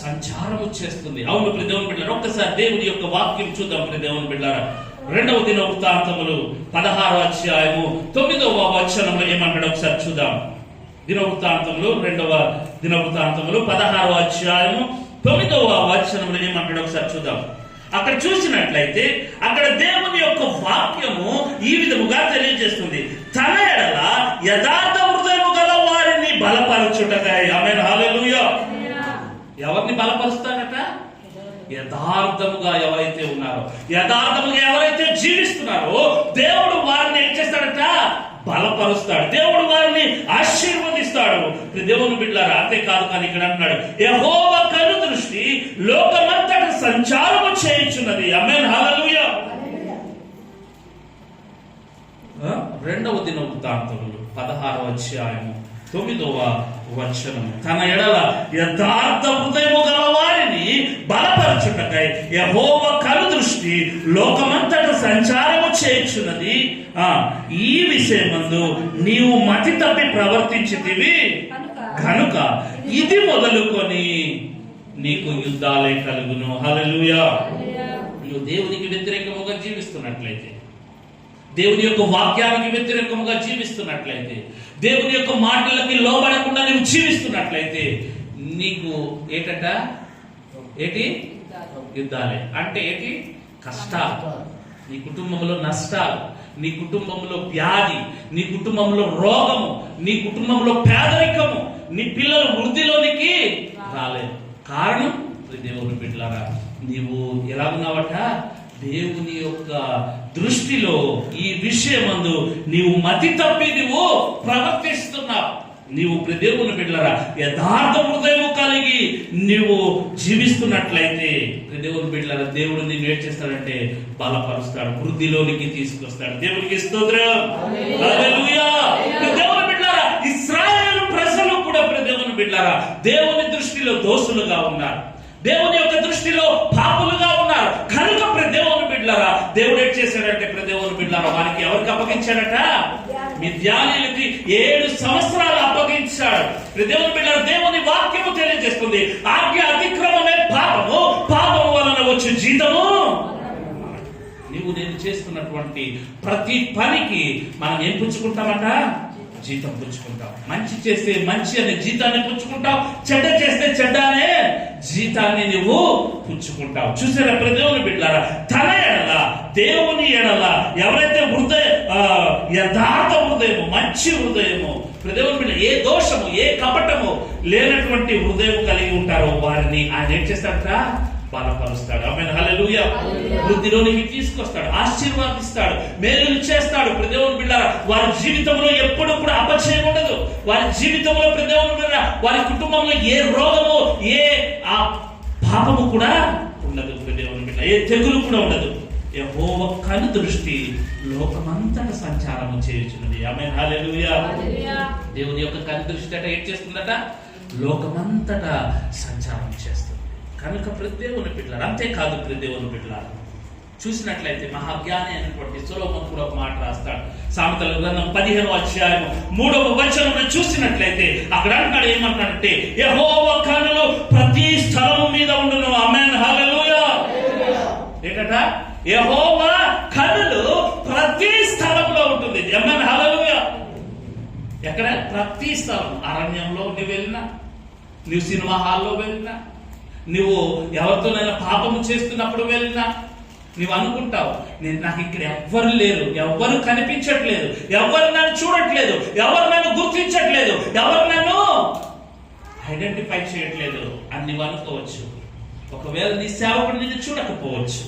సంచారము చేస్తుంది. అవును దేవుని బిడ్డలారా, ఒక్కసారి దేవుని యొక్క వాక్యం చూద్దాం దేవుని బిడ్డలారా. 2వ దినవృత్తాంతములు 16వ అధ్యాయము 9వ వచనంలో ఏమంటాడో ఒకసారి చూద్దాం. దినవృత్తాంతములు 2వ దినవృత్తాంతములు 16వ అధ్యాయము 9వ వచనంలో ఏమంటాడో ఒకసారి చూద్దాం. అక్కడ చూసినట్లయితే అక్కడ దేవుని యొక్క వాక్యము ఈ విధముగా తెలియజేస్తుంది, తన ఎడల యథార్థ హృదయము గల వారిని బలపరచుటకై. ఆమేన్, హల్లెలూయా. ఎవరిని బలపరుస్తాడట, యథార్థముగా ఎవరైతే ఉన్నారో, యథార్థముగా ఎవరైతే జీవిస్తున్నారో దేవుడు వారిని ఏం చేస్తాడట, బలపరుస్తాడు. దేవుడు వారిని ఆశీర్వదిస్తాడు. దేవుని బిడ్డలారా అంతేకాదు, కానీ ఇక్కడ అంటున్నాడు యెహోవా కనుదృష్టి లోకమంతటా సంచారము చేయుచున్నది. ఆమేన్, హల్లెలూయా. 2వ దినవృత్తాంతములు 16వ అధ్యాయము 9వ వచనం, తన ఎడల యథార్థ హృదయము గల వారిని బలపరచుటకై యెహోవా కనుదృష్టి లోకమంతటా సంచారము చేయుచున్నది. ఈ విషయమందు నీవు మతి తప్పి ప్రవర్తించితివి కనుక ఇది మొదలుకొని నీకు యుద్ధాలే కలుగును. హల్లెలూయా. నువ్వు దేవునికి వ్యతిరేకముగా జీవిస్తున్నట్లయితే, దేవుని యొక్క వాక్యానికి వ్యతిరేకంగా జీవిస్తున్నట్లయితే, దేవుని యొక్క మాటలకి లోబడకుండా నువ్వు జీవిస్తున్నట్లయితే నీకు ఏంటి యుద్ధాలే అంటే ఏంటి? కష్టాలు, నీ కుటుంబంలో నష్టాలు, నీ కుటుంబంలో వ్యాధి, నీ కుటుంబంలో రోగము, నీ కుటుంబంలో పేదరికము, నీ పిల్లలు వృద్ధిలోనికి రాలేదు. కారణం దేవుని బిడ్డలారా, నీవు ఎలా ఉన్నావట? దేవుని యొక్క దృష్టిలో ఈ విషయమందు నీవు మతి తప్పి నువ్వు ప్రవర్తిస్తున్నావు. నీవు దేవుని బిడ్డలారా యథార్థ హృదయం కలిగి నీవు జీవిస్తున్నట్లయితే దేవుని బిడ్డలారా దేవుడు నిన్ను ఏం చేస్తాడంటే బలపరుస్తాడు, వృద్ధిలోనికి తీసుకొస్తాడు. దేవునికి స్తోత్రం, హల్లెలూయా. దేవుని బిడ్డలారా ఇశ్రాయేలు ప్రజలు కూడా దేవుని బిడ్డలారా దేవుని దృష్టిలో దోషులుగా ఉన్నారు, దేవుని యొక్క దృష్టిలో పాపులుగా ఉన్నారు. కనుక దేవుని బిడ్డలారా దేవుడు ఏం చేశాడంటే దేవుని బిడ్డలారా వారికి ఎవరికి అప్పగించాడట? మిద్యానీయులకి 7 సంవత్సరాలు అప్పగించాడు. దేవుని బిడ్డలారా దేవుని వాక్యము తెలియజేస్తుంది, ఆజ్ఞ అతిక్రమమే పాపము, పాపము వలన వచ్చే జీతము. నీవు నేను చేస్తున్నటువంటి ప్రతి పనికి మనం ఏం పుచ్చుకుంటామట? జీతం పుచ్చుకుంటాం. మంచి చేస్తే మంచి అనే జీతాన్ని పుచ్చుకుంటావు, చెడ్డ చేస్తే చెడ్డ అనే జీతాన్ని నువ్వు పుచ్చుకుంటావు. చూసారా దేవుని బిడ్డలారా, తన ఎడల దేవుని ఎడల ఎవరైతే యథార్థ హృదయము, మంచి హృదయము, దేవుని బిడ్డ ఏ దోషము ఏ కపటము లేనటువంటి హృదయం కలిగి ఉంటారో వారిని ఆయన ఏం చేస్తాడట? బలపరుస్తాడు. ఆమేన్, హల్లెలూయా. వృద్ధిలోనికి తీసుకొస్తాడు, ఆశీర్వాదిస్తాడు, మేలులు చేస్తాడు. దేవుని బిడ్డలారా వారి జీవితంలో ఎప్పుడు కూడా అపజయం ఉండదు. వారి జీవితంలో దేవుని బిడ్డలారా వారి కుటుంబంలో ఏ రోగము ఏ పాపము కూడా ఉండదు. దేవుని బిడ్డ ఏ తెగులు కూడా ఉండదు. యెహోవా కను దృష్టి లోకమంతట సంచారము చేయుచున్నది. ఆమేన్, హల్లెలూయా. దేవుని యొక్క కను దృష్టి అట ఏం చేస్తుందట? లోకమంతట సంచారం చేస్తుంది. కనుక దేవుని బిడ్డలారా, అంతేకాదు దేవుని బిడ్డలారా చూసినట్లయితే మహాజ్ఞాని అయినటువంటి సొలొమోను కూడా ఒక మాట రాస్తాడు. సామెతల గ్రంథం 15వ అధ్యాయం 3వ వచనంలో చూసినట్లయితే అక్కడ అంటాడు, ఏమంటాడంటే యెహోవా కన్నులు ప్రతి స్థలము మీద ఉండును. ఆమేన్, హల్లెలూయా. ఏంటట? యెహోవా కన్నులు ప్రతి స్థలంలో ఉంటుంది. ఆమేన్, హల్లెలూయా. ఎక్కడ? ప్రతి స్థలం. అరణ్యంలో నువ్వు వెళ్ళినా, నువ్వు సినిమా హాల్లో వెళ్ళినా, నువ్వు ఎవరితోనైనా పాపము చేస్తున్నప్పుడు వెళ్ళినా నువ్వు అనుకుంటావు, నాకు ఇక్కడ ఎవ్వరు లేరు, ఎవ్వరు కనిపించట్లేదు, ఎవరు నన్ను చూడట్లేదు, ఎవరు నన్ను గుర్తించట్లేదు, ఎవరు నన్ను ఐడెంటిఫై చేయట్లేదు అని నువ్వు అనుకోవచ్చు. ఒకవేళ నీ సేవకుడు నిన్ను చూడకపోవచ్చు,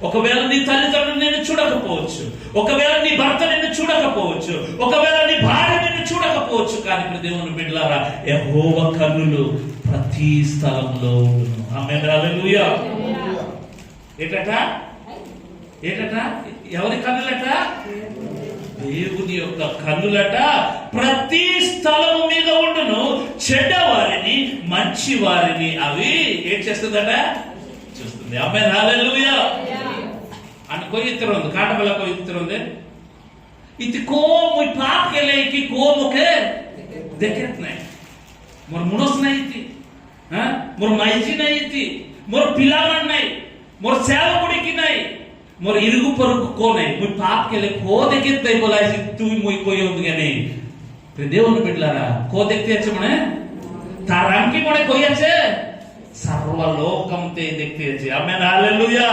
ఒకవేళ నీ తల్లిదండ్రులు నిన్ను చూడకపోవచ్చు, ఒకవేళ నీ భర్త నిన్ను చూడకపోవచ్చు, ఒకవేళ నీ భార్య నిన్ను చూడకపోవచ్చు. కానీ దేవుని బిడ్డలారా యెహోవా కన్నులు ప్రతి స్థలంలో ఉండును. ఆమేన్, హల్లెలూయా. ఏంటట? ఎవరి కన్నులట? దేవుని యొక్క కన్నులట ప్రతి స్థలము మీద ఉండును. చెడ్డవారిని మంచి వారిని అవి ఏం చేస్తుందట? చూస్తుంది. ఆమేన్, హల్లెలూయా. అని కొయ్యిత్తరుంది, కాటబల కొయ్యిత్తరుంది. ఇది కోము పాప के लेके कोमो के देखत नहीं मोर मुनोस नहीं थी, मोर माइजी नहीं थी, मोर पिलावन नहीं, मोर सेवकुड़ी की नहीं, मोर इरुगु परुगु को नहीं, मुझ पाप के लिए को देखत नहीं बोला ऐसी तू मुझ कोई होंगे नहीं. దేవుని బిడ్డలారా కో देखते अच्छे मने तारांकी मने कोई अच्छे सर्वलोकम ते देखते अच्छे. आमेन, हालेलुया.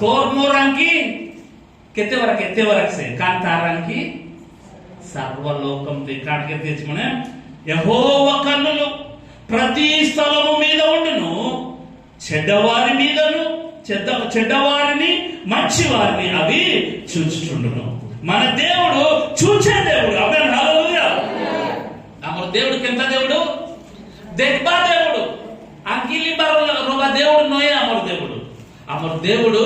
तोर मोरांकी केते वरक से कान तारांकी सर्वलोकम ते काट के तेच मने యెహోవా కన్నులు ప్రతి స్థలము మీద ఉండును. చెడ్డవారి మీదను చెడ్డవారిని మంచి వారిని అవి చూచుచుండును. మన దేవుడు చూచే దేవుడు. ఆమేన్, హల్లెలూయా. మన దేవుడు ఎంత దేవుడు? देखबा దేవుడు. అంకిలి బరోగా దేవుడు నోయే అమర్ దేవుడు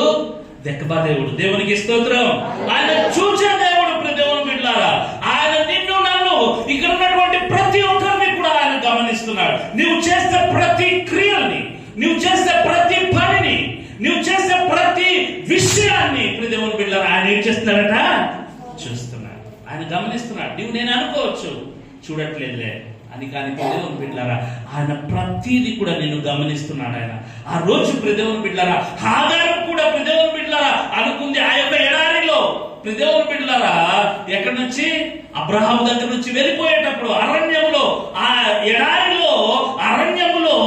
देखबा దేవుడు. దేవునికి స్తోత్రం. ఆయన చూచే దేవుడు. దేవుని బిడ్డలారా ఆయన నిన్ను నన్ను ఇక్కడ ఉన్నటువంటి ప్రతి ఒక్కరిని కూడా ఆయన గమనిస్తున్నాడు. నువ్వు చేసే ప్రతి క్రియల్ని, నువ్వు చేసే ప్రతి పనిని, నువ్వు చేసే ప్రతి విషయాన్ని దేవుని బిడ్డలారా ఆయన ఏం చేస్తున్నాడట? చూస్తున్నాడు. ఆయన గమనిస్తున్నాడు. నువ్వు నేను అనుకోవచ్చు చూడట్లేదులే అని, కానీ దేవుని బిడ్డలారా ఆయన ప్రతిదీ కూడా నేను గమనిస్తున్నాడు. ఆయన ఆ రోజు దేవుని బిడ్డలారా హాగారు కూడా దేవుని బిడ్డలారా అనుకుంది ఆ యొక్క ఎడారిలో దేవుని బిడ్డ బిడ్డలారా ఎక్కడి నుంచి? అబ్రహాము దగ్గర నుంచి వెళ్ళిపోయేటప్పుడు అరణ్యంలో, ఆ ఎడారిలో అరణ్యములో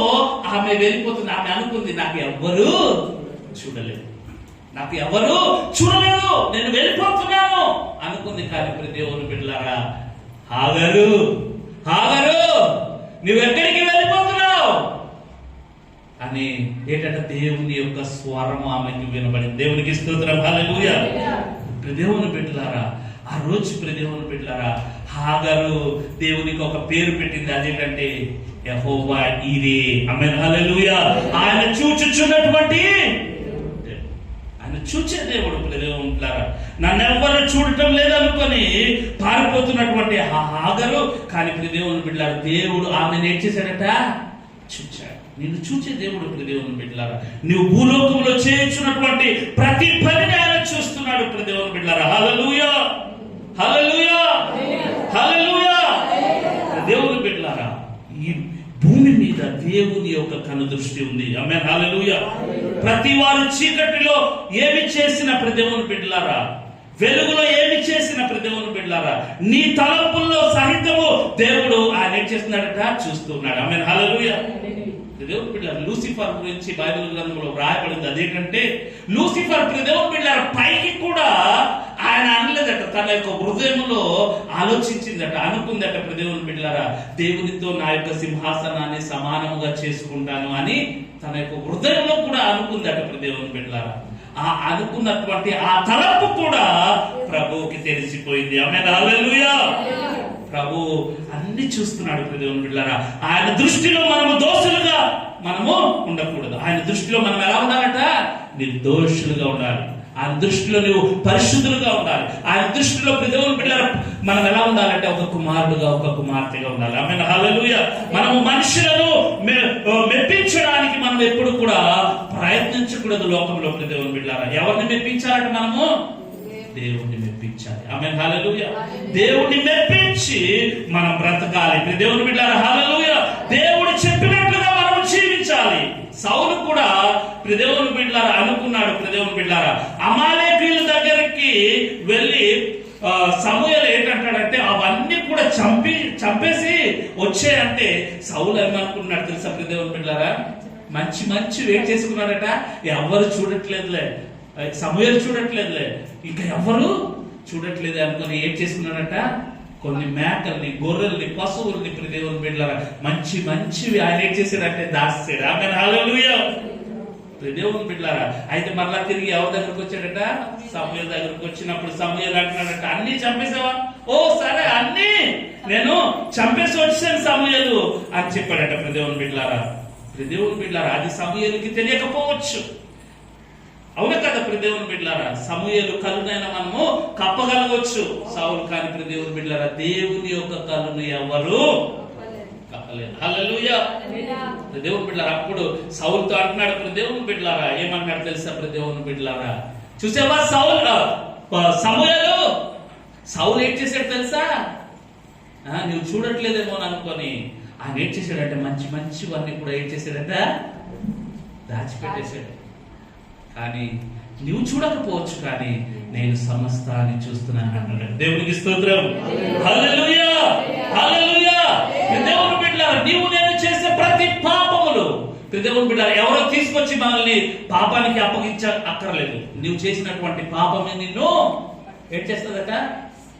ఆమె వెళ్ళిపోతుంది. ఆమె అనుకుంది, నాకు ఎవ్వరూ చూడలేదు, నాకు ఎవరు చూడలేదు, నేను వెళ్ళిపోతున్నాను అనుకుంది. కానీ దేవుని బిడ్డలారా, హాగరు నువ్వెక్కడికి వెళ్ళిపోతున్నావు అని ఏంటంటే దేవుని యొక్క స్వరం ఆమెకి వినబడింది. దేవునికి స్తోత్రం, హల్లెలూయా. దేవుని బిడ్డలారా, ఆ రోజు దేవుని బిడ్డలారా, హాగరు దేవునికి ఒక పేరు పెట్టింది. అదేంటంటే యెహోవా ఈరే. ఆమేన్, హల్లెలూయా. ఆయన చూచుచున్నటువంటి, ఆయన చూచే దేవుడు. దేవుని బిడ్డలారా, నన్ను ఎవ్వరు చూడటం లేదనుకొని పారిపోతున్నటువంటి హాగరు, కానీ దేవుని బిడ్డలారా, దేవుడు ఆమెను ఏం చేశాడట? చూచాడు. నిన్ను చూచే దేవుడు. దేవుని బిడ్డలారా, నువ్వు భూలోకంలో చేయించున్నటువంటి ప్రతి పనిని ఆయన చూస్తున్నాడు. దేవుని బిడ్డలారా, హల్లెలూయా, హల్లెలూయా, హల్లెలూయా. దేవుని బిడ్డలారా, ఈ భూమి మీద దేవుని యొక్క కను దృష్టి ఉంది. ఆమేన్, హల్లెలూయా. ప్రతి వారు చీకటిలో ఏమి చేసిన దేవుని బిడ్డలారా, వెలుగులో ఏమి చేసిన దేవుని బిడ్డలారా, నీ తలంపుల్లో సహితము దేవుడు ఆయన ఏం చేస్తున్నాడట? చూస్తున్నాడు. ఆమేన్, హల్లెలూయా. దేవుని బిడ్డలారా, లూసిఫర్ గురించి బైబిల్ గ్రంథంలో రాయబడింది. అదేంటంటే లూసిఫర్ దేవుని బిడ్డలారా పైకి కూడా ఆయన అనలేదట, తన యొక్క హృదయంలో ఆలోచించిందట, అనుకుందట. దేవుని బిడ్డలారా, దేవునితో నా యొక్క సింహాసనాన్ని సమానముగా చేసుకుంటాను అని తన యొక్క హృదయంలో కూడా అనుకుందట. దేవుని బిడ్డలారా, ఆ అనుకున్నటువంటి ఆ తలంపు కూడా ప్రభువుకి తెలిసిపోయింది. ఆమేన్, హల్లెలూయా. ప్రభు అన్ని చూస్తున్నాడు. దేవుని బిడ్డలారా, ఆయన దృష్టిలో మనము దోషులుగా మనము ఉండకూడదు. ఆయన దృష్టిలో మనం ఎలా ఉండాలట? నిర్దోషులుగా ఉండాలి. ఆయన దృష్టిలో నువ్వు పరిశుద్ధులుగా ఉండాలి. ఆయన దృష్టిలో దేవుని బిడ్డలారా మనం ఎలా ఉండాలంటే ఒక కుమారుడుగా, ఒక కుమార్తెగా ఉండాలి. ఆమేన్, హల్లెలూయా. మనము మనుషులను మెప్పించడానికి మనం ఎప్పుడు కూడా ప్రయత్నించకూడదు లోకంలో. దేవుని బిడ్డలారా, ఎవరిని మెప్పించాలంటే మనము దేవుణ్ణి మెప్పించాలి. ఆమేన్, హల్లెలూయా. దేవుణ్ణి మెప్పించి మనం బ్రతకాలి. దేవుని బిడ్డలారా, హల్లెలూయా. దేవుడు చెప్పినట్లుగా మనం జీవించాలి. సౌలు కూడా దేవుని బిడ్డలారా అనుకున్నాడు. దేవుని బిడ్డలారా, అమాలేకీయుల దగ్గరికి వెళ్ళి సమూయేలు ఏంటంటాడంటే అవన్నీ కూడా చంపేసి వచ్చాయంటే సౌలు ఏమనుకున్నాడు తెలుసా? దేవుని బిడ్డలారా, మంచి వెయిట్ చేసుకున్నాడట. ఎవరు చూడట్లేదులే, సమూయేలు చూడట్లేదులే, ఇంకా ఎవరు చూడట్లేదు అనుకుని ఏం చేసుకున్నాడట? కొన్ని మేకల్ని, గొర్రెల్ని, పశువుల్ని దేవుని బిడ్డలారా మంచివి ఆయన ఏం చేశాడంటే దాస్తాడు. ఆమేన్, హల్లెలూయా. దేవుని బిడ్డలారా, అయితే మరలా తిరిగి ఎవరి దగ్గరకు వచ్చాడట? సమూయేలు దగ్గరకు వచ్చినప్పుడు సమూయేలు అంటున్నాడట, అన్ని చంపేసావా? ఓ సరే, అన్ని నేను చంపేసి వచ్చాను సమూయేలు అని చెప్పాడట. దేవుని బిడ్డలారా, దేవుని బిడ్డలారా, అది సమూయేలుకి తెలియకపోవచ్చు. అవునా కదా? దేవుని బిడ్డలారా, సమూయేలు కలునైనా మనము కప్పగలవచ్చు సౌలు, కానీ దేవుని బిడ్డలారా దేవుని యొక్క కలును ఎవరు కప్పలేదు. హల్లెలూయా. దేవుని బిడ్డలారా, అప్పుడు సౌలుతో అంటున్నాడు. దేవుని బిడ్డలారా ఏమన్నాడు తెలుసా? దేవుని బిడ్డలారా, చూసావా సౌలు ఏం చేశాడు తెలుసా? నువ్వు చూడట్లేదేమో అనుకొని ఆయన ఏం చేశాడంటే మంచివన్నీ కూడా ఏం చేశాడట? దాచిపెట్టేశాడు. కానీ నువ్వు చూడకపోవచ్చు, కానీ నేను సమస్తాన్ని చూస్తున్నాను అన్నాడు. దేవునికి స్తోత్రం, హల్లెలూయా, హల్లెలూయా. దేవుని బిడ్డలారా, నీవు నేను చేసే ప్రతి పాపములు దేవుని బిడ్డలారా ఎవరో తీసుకొచ్చి మనల్ని పాపానికి అక్కర్లేదు. నువ్వు చేసినటువంటి పాపమే నిన్ను ఏం చేస్తుందట?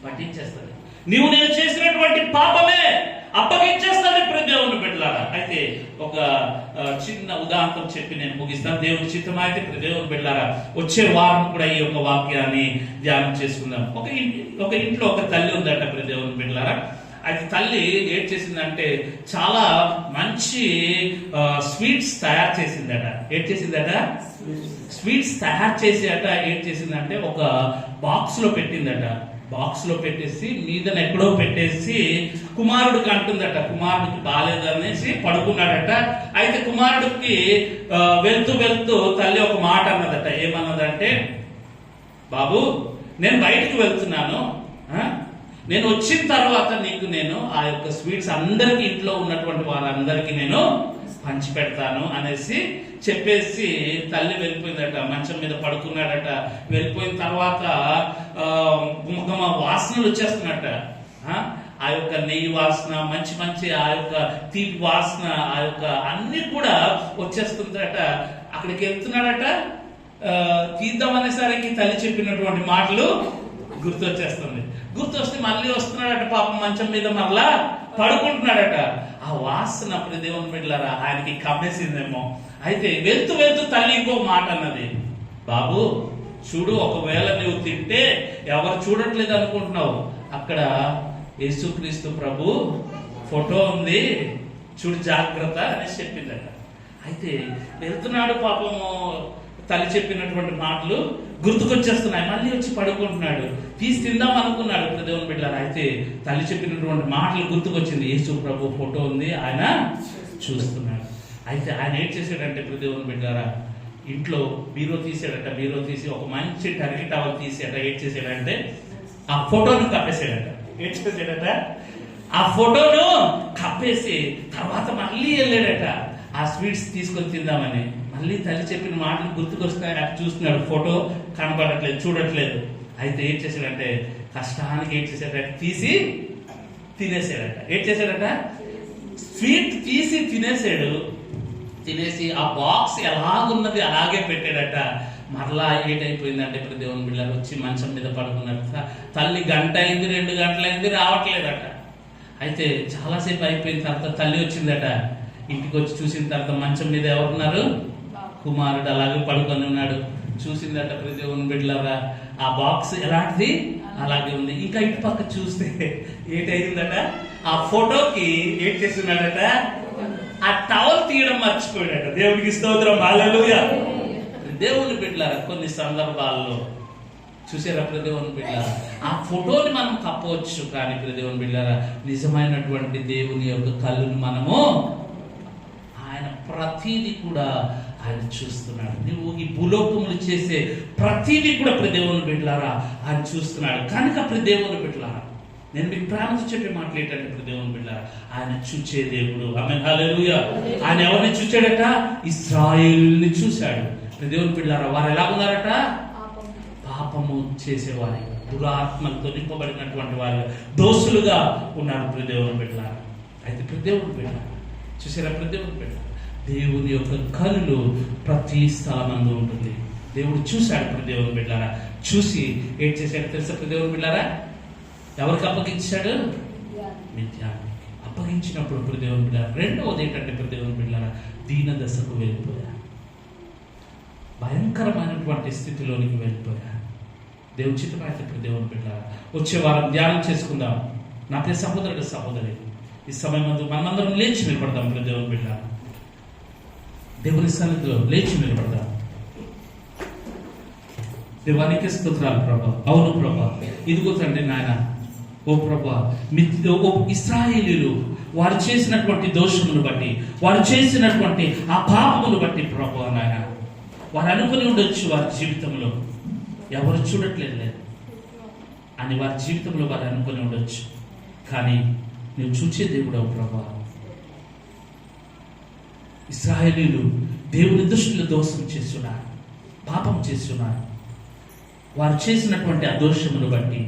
పట్టించేస్తుంది. నువ్వు నేను చేసినటువంటి పాపమే అప్పగించేస్తుంది దేవుని బిడ్డలారా. అయితే ఒక చిన్న ఉదాహరణ చెప్పి నేను ముగిస్తాను. దేవుని చిత్తం అయితే దేవుని బిడ్డలారా వచ్చే వారం కూడా ఈ యొక్క వాక్యాన్ని ధ్యానం చేసుకుందాం. ఒక ఇంట్లో ఒక తల్లి ఉందట దేవుని బిడ్డలారా. అది తల్లి ఏం చేసిందంటే చాలా మంచి స్వీట్స్ తయారు చేసిందట. ఏం చేసిందట? స్వీట్స్ తయారు చేసి ఏం చేసిందంటే ఒక బాక్స్ లో పెట్టిందట. బాక్స్ లో పెట్టేసి మీద ఎక్కడో పెట్టేసి కుమారుడికి అంటుందట. కుమారుడికి బాగాలేదనేసి పడుకున్నాడట. అయితే కుమారుడికి వెళ్తూ తల్లి ఒక మాట అన్నదట. ఏమన్నదంటే, బాబు నేను బయటకు వెళ్తున్నాను, నేను వచ్చిన తర్వాత నీకు నేను ఆ యొక్క స్వీట్స్ అందరికి ఇంట్లో ఉన్నటువంటి వాళ్ళందరికీ నేను పంచి పెడతాను అనేసి చెప్పేసి తల్లి వెళ్ళిపోయిందట. మంచం మీద పడుకున్నాడట. వెళ్ళిపోయిన తర్వాత గుమగుమ వాసనలు వచ్చేస్తున్నట్ట. ఆ యొక్క నెయ్యి వాసన, మంచి మంచి ఆ యొక్క తీపి వాసన, ఆ యొక్క అన్ని కూడా వచ్చేస్తుందట. అక్కడికి వెళ్తున్నాడట. తీద్దామనేసరికి తల్లి చెప్పినటువంటి మాటలు గుర్తొచ్చేస్తుంది. గుర్తొస్తే మళ్ళీ వస్తున్నాడట. పాపం మంచం మీద మరలా పడుకుంటున్నాడట. ఆ వాసన అప్పుడు దేవుని బిడ్డలారా ఆయనకి కమ్మేసిందేమో. అయితే వెళ్తూ వెళ్తూ తల్లి ఇంకో మాట అన్నది, బాబు చూడు, ఒకవేళ నువ్వు తింటే ఎవరు చూడట్లేదు అనుకుంటున్నావు, అక్కడ యేసుక్రీస్తు ప్రభు ఫోటో ఉంది, చూడు జాగ్రత్త అనేసి చెప్పిందట. అయితే వెళ్తున్నాడు. పాపము తల్లి చెప్పినటువంటి మాటలు గుర్తుకొచ్చేస్తున్నాయి. మళ్ళీ వచ్చి పడుకుంటున్నాడు. తీసి తిందాం అనుకున్నాడు ఇప్పుడు దేవుని బిడ్డలారా. అయితే తల్లి చెప్పినటువంటి మాటలు గుర్తుకొచ్చింది. యేసు ప్రభు ఫోటో ఉంది, ఆయన చూస్తున్నాడు. అయితే ఆయన ఏం చేశాడంటే ఇప్పుడు దేవుని బిడ్డలారా, ఇంట్లో బీరో తీసాడట. బీరో తీసి ఒక మంచి టర్కీ టవల్ తీసాడట. ఏం చేసాడంటే ఆ ఫోటోను కప్పేసాడట. ఏం చేసాడట, ఆ ఫోటోను కప్పేసి తర్వాత మళ్ళీ వెళ్ళాడట ఆ స్వీట్స్ తీసుకొని తిందామని. మళ్ళీ తల్లి చెప్పిన మాటలు గుర్తుకొస్తాయి. చూస్తున్నాడు, ఫోటో కనబడట్లేదు, చూడట్లేదు. అయితే ఏం చేశాడంటే కష్టానికి ఏం చేశాడట, తీసి తినేసాడట. ఏం చేశాడట, స్వీట్ తీసి తినేసాడు. తినేసి ఆ బాక్స్ ఎలాగున్నది అలాగే పెట్టాడట. మరలా ఏటైపోయిందంటే ఇప్పుడు దేవుని బిడ్డలు వచ్చి మంచం మీద పడుకున్నట్ట. తల్లి గంట అయింది, 2 గంటలైంది, రావట్లేదట. అయితే చాలాసేపు అయిపోయిన తర్వాత తల్లి వచ్చిందట. ఇంటికి వచ్చి చూసిన తర్వాత మంచం మీద ఎవరున్నారు, కుమారుడు అలాగే పడుకొని ఉన్నాడు. చూసిందట ప్రతి దేవుని బిడ్డలారా, ఆ బాక్స్ ఎలాంటిది అలాగే ఉంది. ఇంకా ఇటు పక్క చూస్తే ఏటైందట, ఆ ఫోటోకి ఏం చేస్తున్నాడట, ఆ టవల్ తీయడం మర్చిపోయాడట. దేవుడికి స్తోత్రం, హల్లెలూయా. దేవుని బిడ్డలారా కొన్ని సందర్భాల్లో చూసారా దేవుని బిడ్డలారా, ఆ ఫోటోని మనం కప్పవచ్చు, కానీ దేవుని బిడ్డలారా నిజమైనటువంటి దేవుని యొక్క కళ్ళుని మనము, ఆయన ప్రతిదీ కూడా ఆయన చూస్తున్నాడు. నువ్వు ఈ భూలోకములు చేసే ప్రతిదీ కూడా దేవుని బిడ్డలారా ఆయన చూస్తున్నాడు. కనుక దేవుని బిడ్డలారా నేను మీకు ప్రేమతో చెప్పే మాటలు ఏంటంటే దేవుని బిడ్డలారా ఆయన చూచే దేవుడు. ఆమేన్, హల్లెలూయా. ఆయన ఎవరిని చూచాడట, ఇశ్రాయేలుని చూశాడు. దేవుని బిడ్డలారా వారు ఎలా ఉన్నారట, పాపము చేసేవారి, దురాత్మలతో నింపబడినటువంటి వారు, దోషులుగా ఉన్నారు దేవుని బిడ్డలారా. అయితే దేవుని బిడ్డ చూసారా, దేవుని బిడ్డ దేవుని యొక్క కళ్ళు ప్రతి స్థలమందు ఉంటుంది. దేవుడు చూశాడు దేవుని బిడ్డలారా. చూసి ఏం చేశాడు తెలుసా దేవుని బిడ్డలారా, ఎవరికి అప్పగించాడు, మిథ్యానికి అప్పగించినప్పుడు దేవుని బిడ్డలారా రెండవది ఏంటంటే దేవుని బిడ్డలారా దీన దశకు వెళ్ళిపోయారు. భయంకరమైనటువంటి స్థితిలోనికి వెళ్ళిపోయారు. దేవుని చిత్తమైతే దేవుని బిడ్డలారా వచ్చే వారం ధ్యానం చేసుకుందాం. నా ప్రియ సహోదరుడు సహోదరి, ఈ సమయం మనమందరం లేచి నిలబడదాం దేవుని బిడ్డలారా. దేవుని సన్నిధిలో లేచి నిలబడదాం. దేవానికి స్తోత్రాలు ప్రభా. అవును ప్రభా, ఇదిగో తండ్రి నాయన, ఓ ప్రభా, ఓ ఇశ్రాయేలీయులు వారు చేసినటువంటి దోషమును బట్టి, వారు చేసినటువంటి ఆ పాపమును బట్టి ప్రభా నాయన, వారు అనుకుని ఉండొచ్చు వారి జీవితంలో ఎవరు చూడట్లేదు అని, వారి జీవితంలో వారు అనుకుని ఉండొచ్చు. కానీ నువ్వు చూచే దేవుడవు ప్రభా. ఇశ్రాయేలీయులు దేవుని దృష్టిలో దోషం చేస్తున్నారు, పాపం చేస్తున్నారు. వారు చేసినటువంటి ఆ దోషమును బట్టి,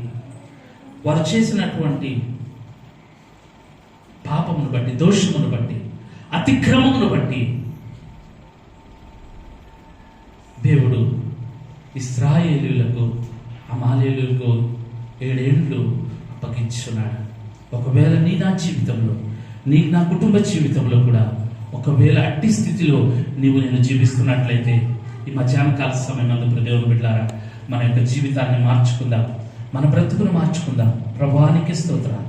వారు చేసినటువంటి పాపమును బట్టి, దోషమును బట్టి, అతిక్రమమును బట్టి దేవుడు ఇశ్రాయేలీయులకు, అమాలేయులకు 7 ఏండ్లు అప్పగించున్నాడు. ఒకవేళ నీ నా జీవితంలో, నీ నా కుటుంబ జీవితంలో కూడా ఒకవేళ అట్టి స్థితిలో నేను జీవిస్తున్నట్లయితే ఈ మధ్యాహ్న కాల సమయం దేవుని బిడ్డలారా మన యొక్క జీవితాన్ని మార్చుకుందాం, మన బ్రతుకును మార్చుకుందాం. ప్రభువానికి స్తోత్రాలు.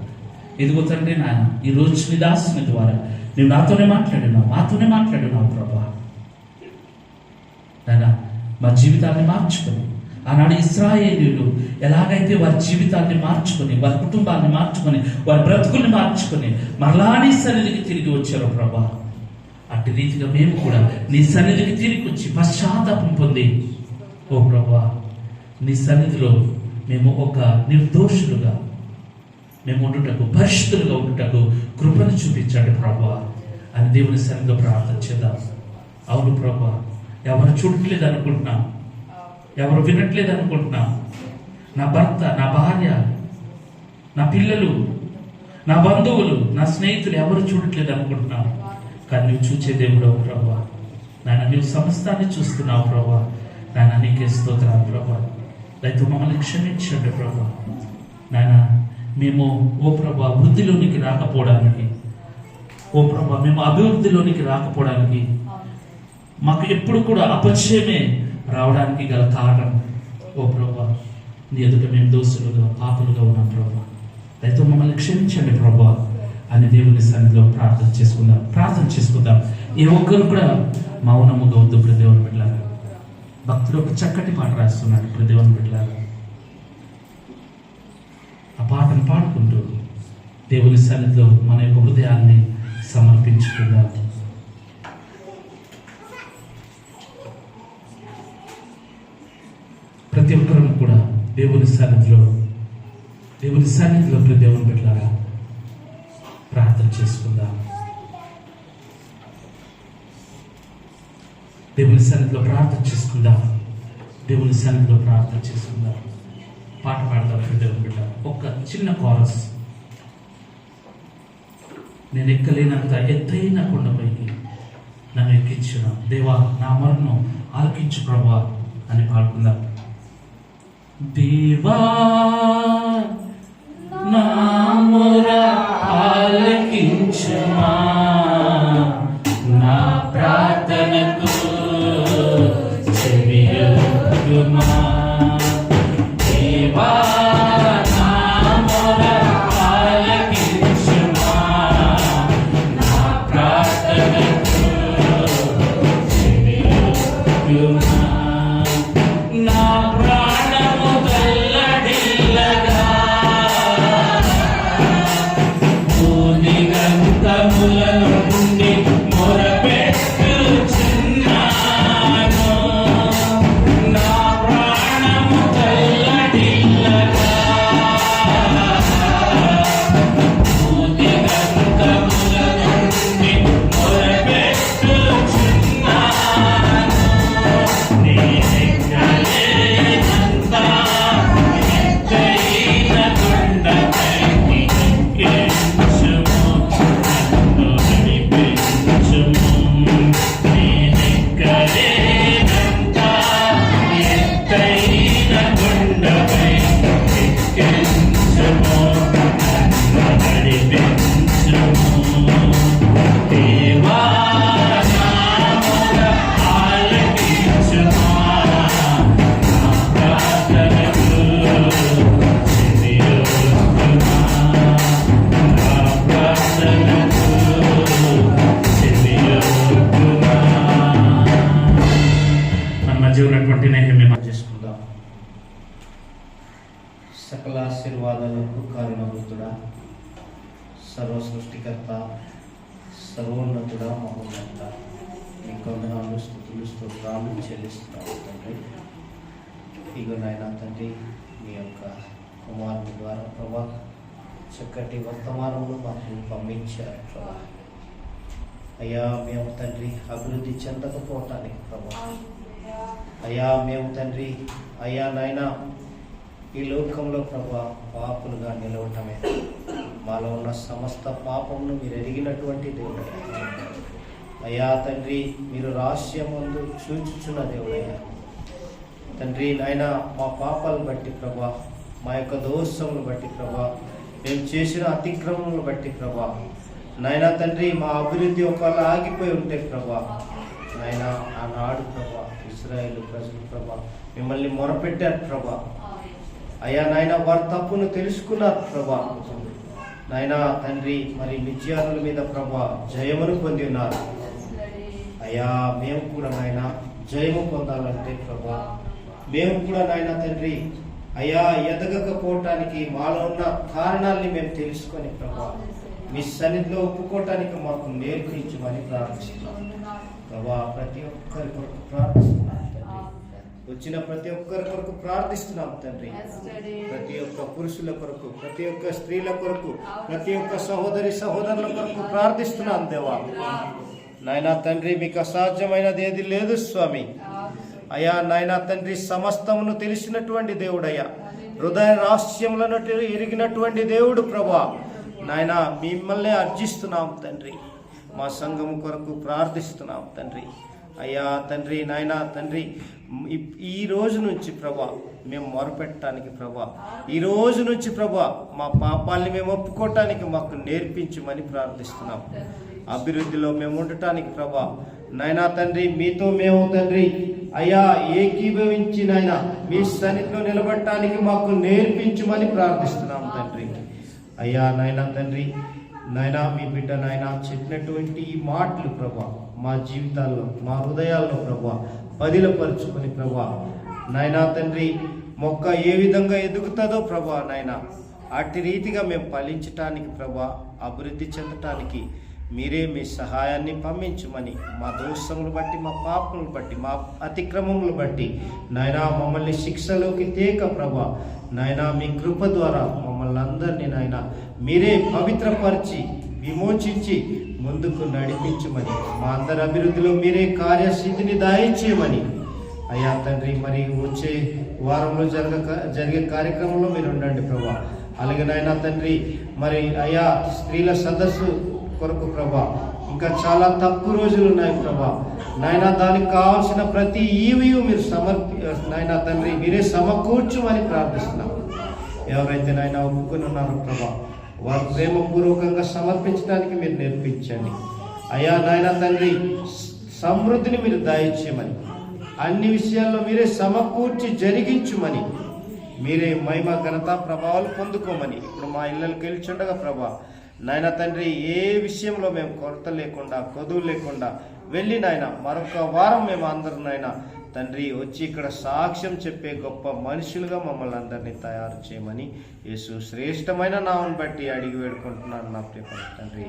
ఇదిగో తండ్రి నాయన, ఈ రోజు నీ దాసుని ద్వారా నువ్వు నాతోనే మాట్లాడినావు ప్రభా. నాయన మా జీవితాన్ని మార్చుకొని, ఆనాడు ఇశ్రాయేలీయులు ఎలాగైతే వారి జీవితాన్ని మార్చుకొని, వారి కుటుంబాన్ని మార్చుకొని, వారి బ్రతుకుల్ని మార్చుకొని మరలా నీ సన్నిధికి తిరిగి వచ్చారు ప్రభా. అట్టి రీతిగా మేము కూడా నీ సన్నిధికి తిరిగి వచ్చి పశ్చాత్తాపం పొంది, ఓ ప్రభా, నీ సన్నిధిలో మేము ఒక నిర్దోషులుగా మేము ఉండుటకు, పరిశుద్ధులుగా ఉండుటకు కృపను చూపించండి ప్రభా. అని దేవుని సన్నిధిలో ప్రార్థన చేద్దాం. అవును ప్రభా, ఎవరు చూడట్లేదు అనుకుంటున్నా, ఎవరు వినట్లేదు అనుకుంటున్నా, నా భర్త, నా భార్య, నా పిల్లలు, నా బంధువులు, నా స్నేహితులు ఎవరు చూడట్లేదు అనుకుంటున్నా, కానీ నువ్వు చూచే దేవుడు ప్రభా. నాయన నువ్వు సమస్తాన్ని చూస్తున్నావు ప్రభా. నాయన నీకే స్తోత్రాలు ప్రభా. దయతో మమ్మల్ని క్షమించండి ప్రభా. నాయన మేము ఓ ప్రభా వృద్ధిలోనికి రాకపోవడానికి, ఓ ప్రభా మేము అభివృద్ధిలోనికి రాకపోవడానికి, మాకు ఎప్పుడు కూడా అపచయమే రావడానికి గల కారణం ఓ ప్రభా, నీ ఎదుట మేము దోషులుగా పాపులుగా ఉన్నాం ప్రభా. దయతో మమ్మల్ని క్షమించండి ప్రభా అని దేవుని సన్నిధిలో ప్రార్థన చేసుకుందాం. ఏ ఒక్కరు కూడా మౌనముగా వద్దు. ఇప్పుడు దేవుని బిడ్డలారా, భక్తుడు ఒక చక్కటి పాట రాస్తున్నాడు. ఇప్పుడు దేవుని బిడ్డలారా, ఆ పాటను పాడుకుంటూ దేవుని సన్నిధిలో మన యొక్క హృదయాన్ని సమర్పించుకుందాం. ప్రతి ఒక్కరూ కూడా దేవుని సన్నిధిలో ప్రతి దేవుని బిడ్డలారా ప్రార్థన చేసుకుందాం. దేవుని సన్నిధిలో ప్రార్థన చేసుకుందాం. దేవుని సన్నిధిలో ప్రార్థన చేసుకుందాం. పాట పాడదాం దేవుని బిడ్డ. ఒక చిన్న కోరస్. నేను ఎక్కలేనంత ఎత్తైన కొండపైకి నన్ను ఎక్కించిన దేవా, నా మొరను ఆలకించు ప్రభా అని పాడుకుందాం. దేవా నా మొర ఆలకించుమా, నా ప్రార్థనకు చెవియొగ్గుమా. దేవా నా మొర ఆలకించుమా, నా ప్రార్థనకు చెవియొగ్గుమా. నా ప్రాణము తల్లడిల్లగా భూనిగంతముల నుండి మొరపెట్టుచున్నాను. నా ప్రాణము తల్లడిల్లగా భూనిగంతముల నుండి మొరపెట్టుచున్నాను. నేనెక్కలేనంత ఎత్తైన కొండపైకి ఎక్కించుము, నన్ను నడిపించుము. నేనెక్కలేనంత ఎత్తైన కొండపైకి ఎక్కించుము, నన్ను నడిపించుము. దేవా నా మొర ఆలకించుమా, నా ప్రార్థనకు చెవియొగ్గుమా, నా ప్రార్థనకు చెవియొగ్గుమా. మన మధ్య ఉన్నటువంటి నెహెమ్యా చేసుకుందాం. సకల ఆశీర్వాదాలకు కారణభూతుడా, సర్వ సృష్టికర్త, సర్వోన్నతుడా, మహోన్నత, నీ కొందనాలు స్తుతులు స్తోత్రాలు చెల్లిస్తున్నాము తండ్రి. ఇగో నాయన తండ్రి, మీ యొక్క కుమారుని ద్వారా ప్రభా చక్కటి వర్తమానములు మాకు పంపించారు ప్రభా. అయ్యా మేము తండ్రి అభివృద్ధి చెందకపోవటానికి ప్రభా, అయ్యా మేము తండ్రి, అయ్యా నాయన ఈ లోకంలో ప్రభా పాపులుగా నిలవటమే, మాలో ఉన్న సమస్త పాపమును మీరు ఎరిగినటువంటి దేవుడు అయ్యా తండ్రి. మీరు రహస్యమందు చూచుచున్న దేవుడయ్యా తండ్రి. నాయన మా పాపాలను బట్టి ప్రభా, మా యొక్క దోషములను బట్టి ప్రభా, మేము చేసిన అతిక్రమములను బట్టి ప్రభా, నాయన తండ్రి మా అభివృద్ధి ఒకవేళ ఆగిపోయి ఉంటే ప్రభా, నాయన ఆనాడు ప్రభా ఇశ్రాయేలు ప్రజలు ప్రభా మిమ్మల్ని మొరపెట్టారు ప్రభా. అయ్యా నాయన వారి తప్పును తెలుసుకున్నారు ప్రభా. నాయన తండ్రి మరి మిథ్యానుల మీద ప్రభా జయమును పొంది ఉన్నారు. అయ్యా మేము కూడా నాయన జయము పొందాలంటే ప్రభా, మేము కూడా నాయన తండ్రి అయ్యా ఎదగకపోవటానికి మాలో ఉన్న కారణాలని మేము తెలుసుకొని ప్రభా మీ సన్నిధిలో ఒప్పుకోవటానికి మాకు నేర్పించమని ప్రార్థిస్తున్నాం ప్రభా. ప్రతి ఒక్కరి కొరకు ప్రార్థిస్తున్నాం తండ్రి. వచ్చిన ప్రతి ఒక్కరి కొరకు ప్రార్థిస్తున్నాం తండ్రి. ప్రతి ఒక్క పురుషుల కొరకు, ప్రతి ఒక్క స్త్రీల కొరకు, ప్రతి ఒక్క సహోదరి సహోదరుల కొరకు ప్రార్థిస్తున్నాం దేవా. నాయనా తండ్రి, మీకు అసాధ్యమైనది ఏది లేదు స్వామి. అయ్యా నాయనా తండ్రి, సమస్తమును తెలిసినటువంటి దేవుడయ్యా, హృదయ రహస్యములను ఎరిగినటువంటి దేవుడు ప్రభా. నాయనా మిమ్మల్ని అర్జిస్తున్నాం తండ్రి. మా సంఘము కొరకు ప్రార్థిస్తున్నాం తండ్రి. అయ్యా తండ్రి, నాయనా తండ్రి, ఈ రోజు నుంచి ప్రభా మేము మొరపెట్టడానికి ప్రభా, ఈ రోజు నుంచి ప్రభా మా పాపాలని మేము ఒప్పుకోవటానికి మాకు నేర్పించమని ప్రార్థిస్తున్నాం. అభివృద్ధిలో మేము ఉండటానికి ప్రభా నాయనా తండ్రి, మీతో మేము తండ్రి అయ్యా ఏకీభవించి నాయన మీ సన్నిధిలో నిలబడటానికి మాకు నేర్పించమని ప్రార్థిస్తున్నాం తండ్రి. అయ్యా నాయనా తండ్రి, నాయనా మీ బిడ్డ నాయన చెప్పినటువంటి ఈ మాటలు ప్రభా మా జీవితాల్లో, మా హృదయాల్లో ప్రభా పదిలపరుచుకొని ప్రభా నాయనా తండ్రి, మొక్క ఏ విధంగా ఎదుగుతుందో ప్రభా నాయన అట్టి రీతిగా మేము ఫలించటానికి ప్రభా, అభివృద్ధి చెందటానికి మీరే మీ సహాయాన్ని పంపించమని, మా దోషములు బట్టి, మా పాపములు బట్టి, మా అతిక్రమములు బట్టి నాయనా మమ్మల్ని శిక్షలోకి తేక ప్రభా నాయనా మీ కృప ద్వారా మమ్మల్ని అందరినీ నాయన మీరే పవిత్రపరిచి విమోచించి ముందుకు నడిపించమని, మా అందరి అభివృద్ధిలో మీరే కార్యసిద్ధిని దాయించేయమని అయ్యా తండ్రి. మరి వచ్చే వారంలో జరిగే కార్యక్రమంలో మీరు ఉండండి ప్రభా. అలాగే నాయనా తండ్రి, మరి అయ్యా స్త్రీల సదస్సు కొరకు ప్రభా ఇంకా చాలా తక్కువ రోజులు ఉన్నాయి ప్రభా నాయన. దానికి కావాల్సిన ప్రతి ఈవియు మీరు నాయనా తండ్రి మీరే సమకూర్చుమని ప్రార్థిస్తున్నాం. ఎవరైతే నాయన ఒప్పుకొని ఉన్నారో ప్రభా వారు ప్రేమపూర్వకంగా సమర్పించడానికి మీరు నేర్పించండి అయ్యా నాయనా తండ్రి. సమృద్ధిని మీరు దయచేయమని, అన్ని విషయాల్లో మీరే సమకూర్చి జరిగించుమని, మీరే మహిమ ఘనత ప్రభావాలు పొందుకోమని ఇప్పుడు మా ఇళ్ళకి వెళ్ళుచుండగా ప్రభా నాయన తండ్రి ఏ విషయంలో మేము కొరత లేకుండా, కొదువు లేకుండా వెళ్ళి నాయన మరొక వారం మేము అందరం నాయన తండ్రి వచ్చి ఇక్కడ సాక్ష్యం చెప్పే గొప్ప మనుషులుగా మమ్మల్ని అందరినీ తయారు చేయమని యేసు శ్రేష్టమైన నామమును బట్టి అడిగి వేడుకుంటున్నాను నా ప్రియ తండ్రి.